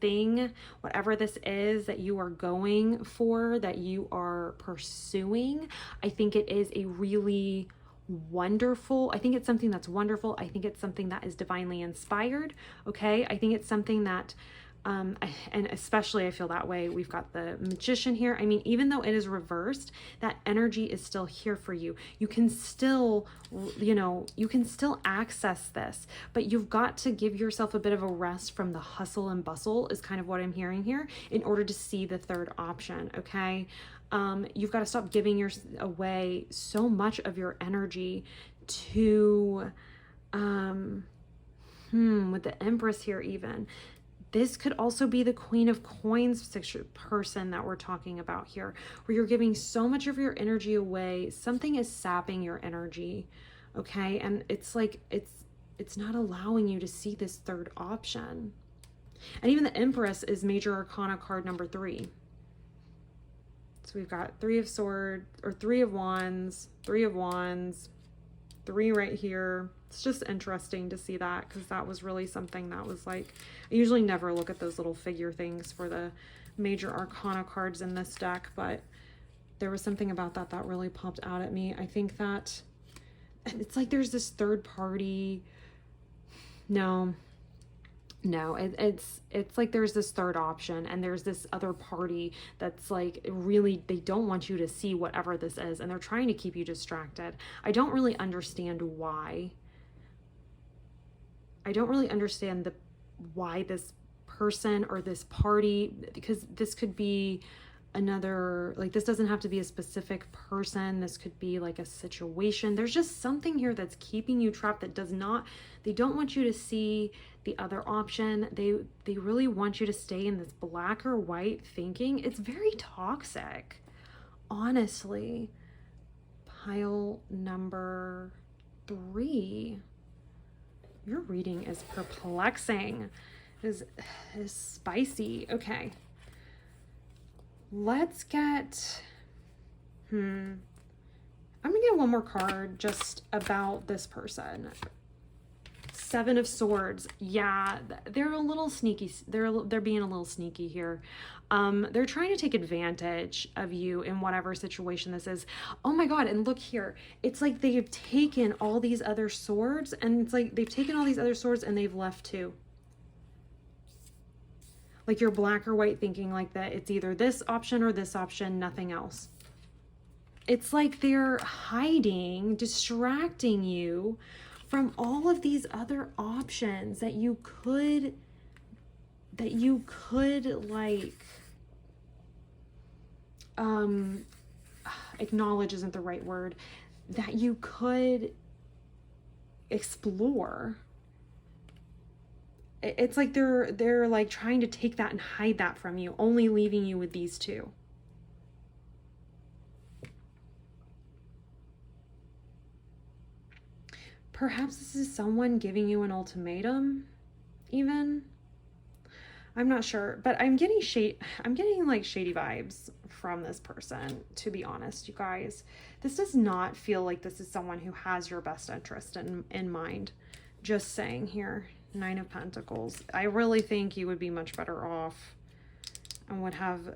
thing, whatever this is that you are going for, that you are pursuing, I think it is a really wonderful, I think it's something that's wonderful. I think it's something that is divinely inspired, okay? I think it's something that and especially I feel that way. We've got the Magician here. I mean, even though it is reversed, that energy is still here for you. You can still, you can still access this, but you've got to give yourself a bit of a rest from the hustle and bustle is kind of what I'm hearing here in order to see the third option, okay? You've got to stop giving away so much of your energy to, with the Empress here even. This could also be the Queen of Coins person that we're talking about here, where you're giving so much of your energy away. Something is sapping your energy, okay? And it's like, it's not allowing you to see this third option. And even the Empress is Major Arcana card number 3. So we've got 3 of Swords, or 3 of Wands, 3 of Wands, 3 right here. It's just interesting to see that, because that was really something that was like, I usually never look at those little figure things for the Major Arcana cards in this deck, but there was something about that that really popped out at me. I think that it's like there's this third party. No, it's like there's this third option, and there's this other party that's like really, they don't want you to see whatever this is, and they're trying to keep you distracted. I don't really understand why. I don't really understand why this person or this party, because this could be another, like, this doesn't have to be a specific person. This could be like a situation. There's just something here that's keeping you trapped, that they don't want you to see the other option. They really want you to stay in this black or white thinking. It's very toxic, honestly. Pile number 3. Your reading is perplexing, is spicy. Okay. Let's get, I'm gonna get one more card just about this person. 7 of Swords. Yeah, they're a little sneaky. They're being a little sneaky here. They're trying to take advantage of you in whatever situation this is. Oh my God, and look here. It's like they've taken all these other swords, and it's like they've taken all these other swords and they've left 2. Like you're black or white thinking, like that it's either this option or this option, nothing else. It's like they're hiding, distracting you from all of these other options that you could like, acknowledge isn't the right word, that you could explore. It's like they're like trying to take that and hide that from you, only leaving you with these 2. Perhaps this is someone giving you an ultimatum, even. I'm not sure, but I'm getting like shady vibes from this person, to be honest, you guys. This does not feel like this is someone who has your best interest in mind. Just saying here. 9 of Pentacles. I really think you would be much better off and would have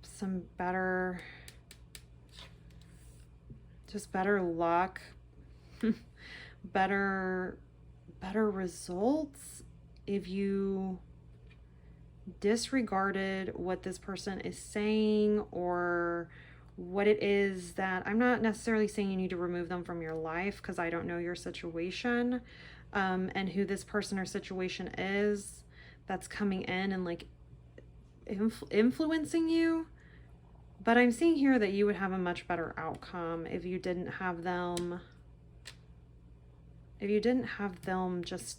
some better luck, better results if you disregarded what this person is saying, or what it is that, I'm not necessarily saying you need to remove them from your life, because I don't know your situation, and who this person or situation is that's coming in and like influencing you. But I'm seeing here that you would have a much better outcome if you didn't have them. Just,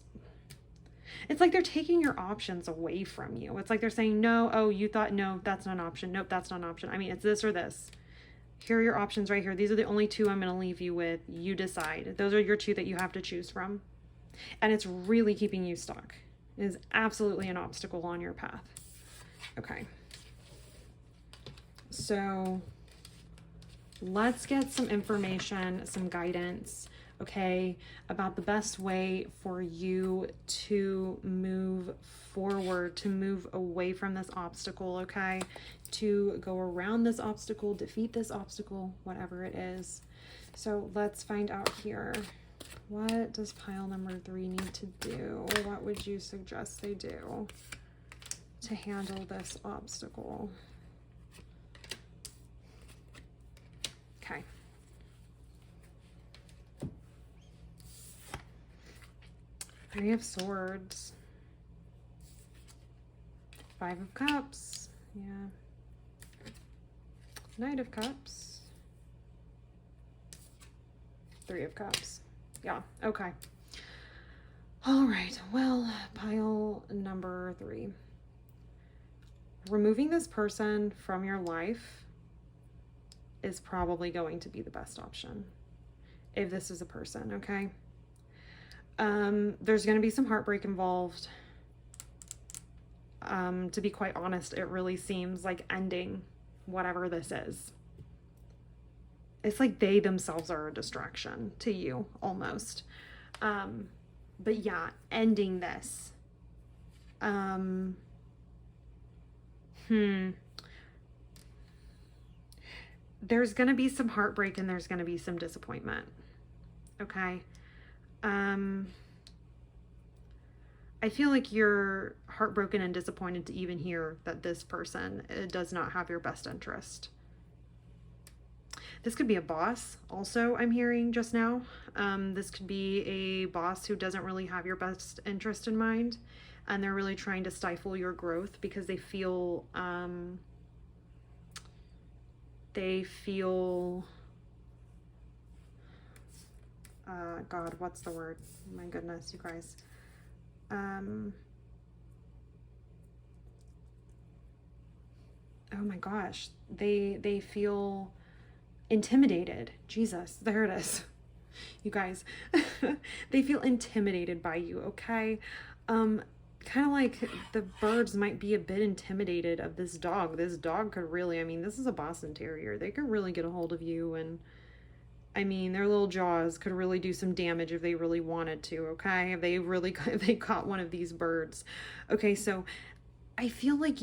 it's like they're taking your options away from you. It's like they're saying, no, oh, you thought, no, that's not an option. Nope, that's not an option. I mean, it's this or this. Here are your options right here. These are the only 2 I'm going to leave you with. You decide. Those are your 2 that you have to choose from. And it's really keeping you stuck. It is absolutely an obstacle on your path. Okay. So let's get some information, some guidance, okay, about the best way for you to move forward, to move away from this obstacle, okay, to go around this obstacle, defeat this obstacle, whatever it is. So let's find out here. What does pile number 3 need to do? What would you suggest they do to handle this obstacle? Okay. Three of Swords. 5 of Cups. Yeah. Knight of Cups. 3 of Cups. Yeah, okay. All right, well, pile number 3. Removing this person from your life is probably going to be the best option if this is a person, okay? There's going to be some heartbreak involved. To be quite honest, it really seems like ending whatever this is. It's like they themselves are a distraction to you, almost. But yeah, ending this. There's going to be some heartbreak and there's going to be some disappointment. Okay? I feel like you're heartbroken and disappointed to even hear that this person does not have your best interest. This could be a boss also, I'm hearing just now. This could be a boss who doesn't really have your best interest in mind, and they're really trying to stifle your growth because they feel, God, what's the word? My goodness, you guys. Oh my gosh, they feel intimidated. Jesus, there it is. You guys, they feel intimidated by you, okay? Kind of like the birds might be a bit intimidated of this dog. This dog could really, I mean, this is a Boston Terrier. They could really get a hold of you, and I mean, their little jaws could really do some damage if they really wanted to, okay? If they caught one of these birds. Okay, so I feel like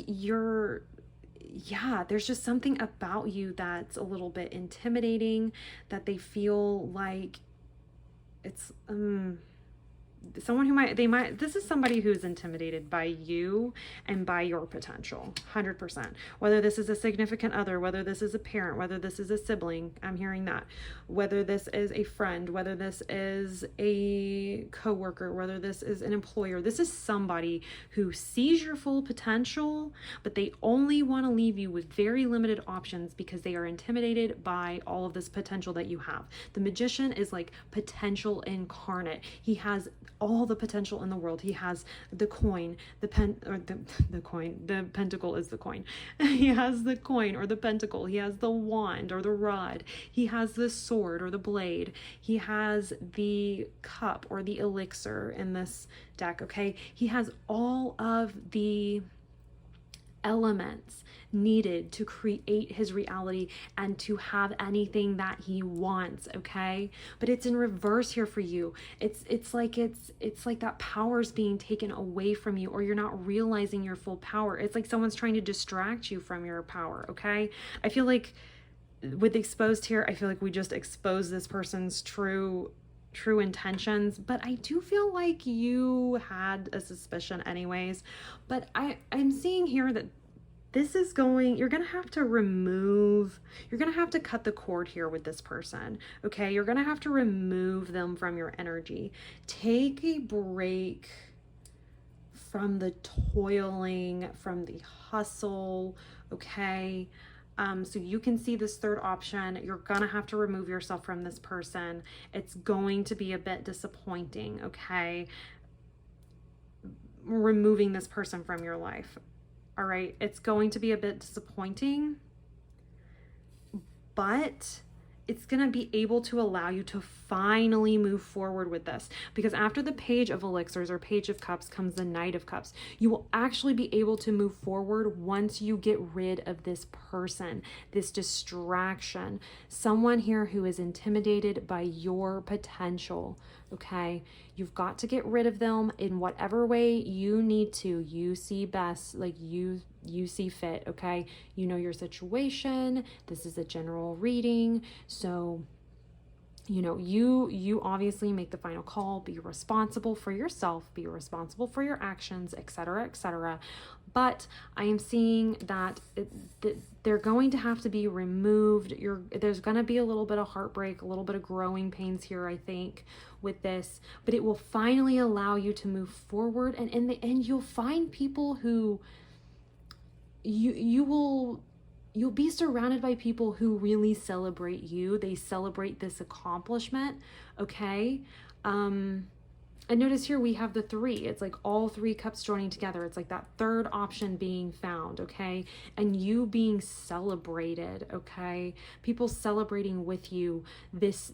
there's just something about you that's a little bit intimidating, that they feel like it's someone who this is somebody who's intimidated by you and by your potential, 100%. Whether this is a significant other, whether this is a parent, whether this is a sibling, I'm hearing that. Whether this is a friend, whether this is a coworker, whether this is an employer, this is somebody who sees your full potential, but they only want to leave you with very limited options because they are intimidated by all of this potential that you have. The Magician is like potential incarnate. He has all the potential in the world. He has the coin, the pentacle is the coin. He has the coin or the pentacle. He has the wand or the rod. He has the sword or the blade. He has the cup or the elixir in this deck, okay? He has all of the elements needed to create his reality and to have anything that he wants, okay? But it's in reverse here for you. It's like that power's being taken away from you, or you're not realizing your full power. It's like someone's trying to distract you from your power, okay? I feel like with exposed here, I feel like we just expose this person's true intentions, but I do feel like you had a suspicion anyways. But I'm seeing here that this is you're gonna have to cut the cord here with this person, okay? You're gonna have to remove them from your energy. Take a break from the toiling, from the hustle, okay? So you can see this third option. You're gonna have to remove yourself from this person. It's going to be a bit disappointing, okay? Removing this person from your life, all right? It's going to be a bit disappointing, but it's going to be able to allow you to finally move forward with this, because after the Page of Elixirs or Page of Cups comes the Knight of Cups. You will actually be able to move forward once you get rid of this person, this distraction, someone here who is intimidated by your potential. Okay, you've got to get rid of them in whatever way you need to. You see best, like you see fit. Okay, you know your situation. This is a general reading, so you know, you obviously make the final call. Be responsible for yourself, be responsible for your actions, etc., etc. But I am seeing that they're going to have to be removed. There's going to be a little bit of heartbreak, a little bit of growing pains here, I think, with this, but it will finally allow you to move forward. And in the end, you'll find people who you'll be surrounded by people who really celebrate you. They celebrate this accomplishment. Okay. And notice here we have the 3. It's like all 3 cups joining together. It's like that third option being found, okay? And you being celebrated, okay? People celebrating with you this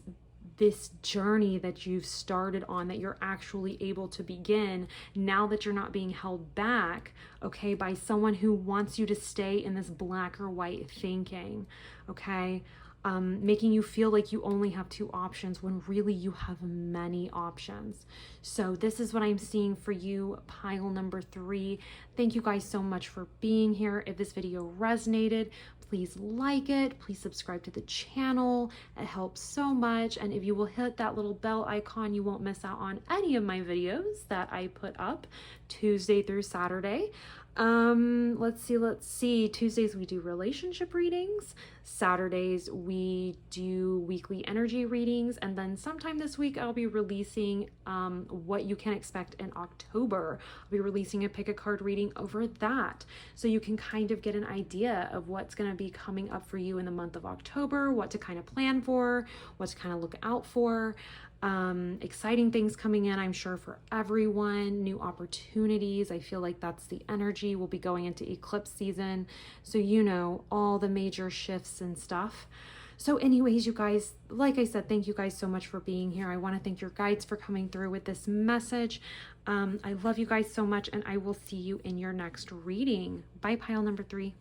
journey that you've started on, that you're actually able to begin now that you're not being held back, okay, by someone who wants you to stay in this black or white thinking, okay? Making you feel like you only have 2 options when really you have many options. So this is what I'm seeing for you, pile number 3. Thank you guys so much for being here. If this video resonated, please like it. Please subscribe to the channel. It helps so much. And if you will hit that little bell icon, you won't miss out on any of my videos that I put up Tuesday through Saturday. Let's see. Tuesdays we do relationship readings. Saturdays we do weekly energy readings. And then sometime this week I'll be releasing what you can expect in October. I'll be releasing a pick a card reading over that. So you can kind of get an idea of what's going to be coming up for you in the month of October, what to kind of plan for, what to kind of look out for. Exciting things coming in, I'm sure, for everyone. New opportunities. I feel like that's the energy. We'll be going into eclipse season, so you know, all the major shifts and stuff. So anyways, you guys, like I said, thank you guys so much for being here. I want to thank your guides for coming through with this message. I love you guys so much, and I will see you in your next reading. Bye, pile number 3.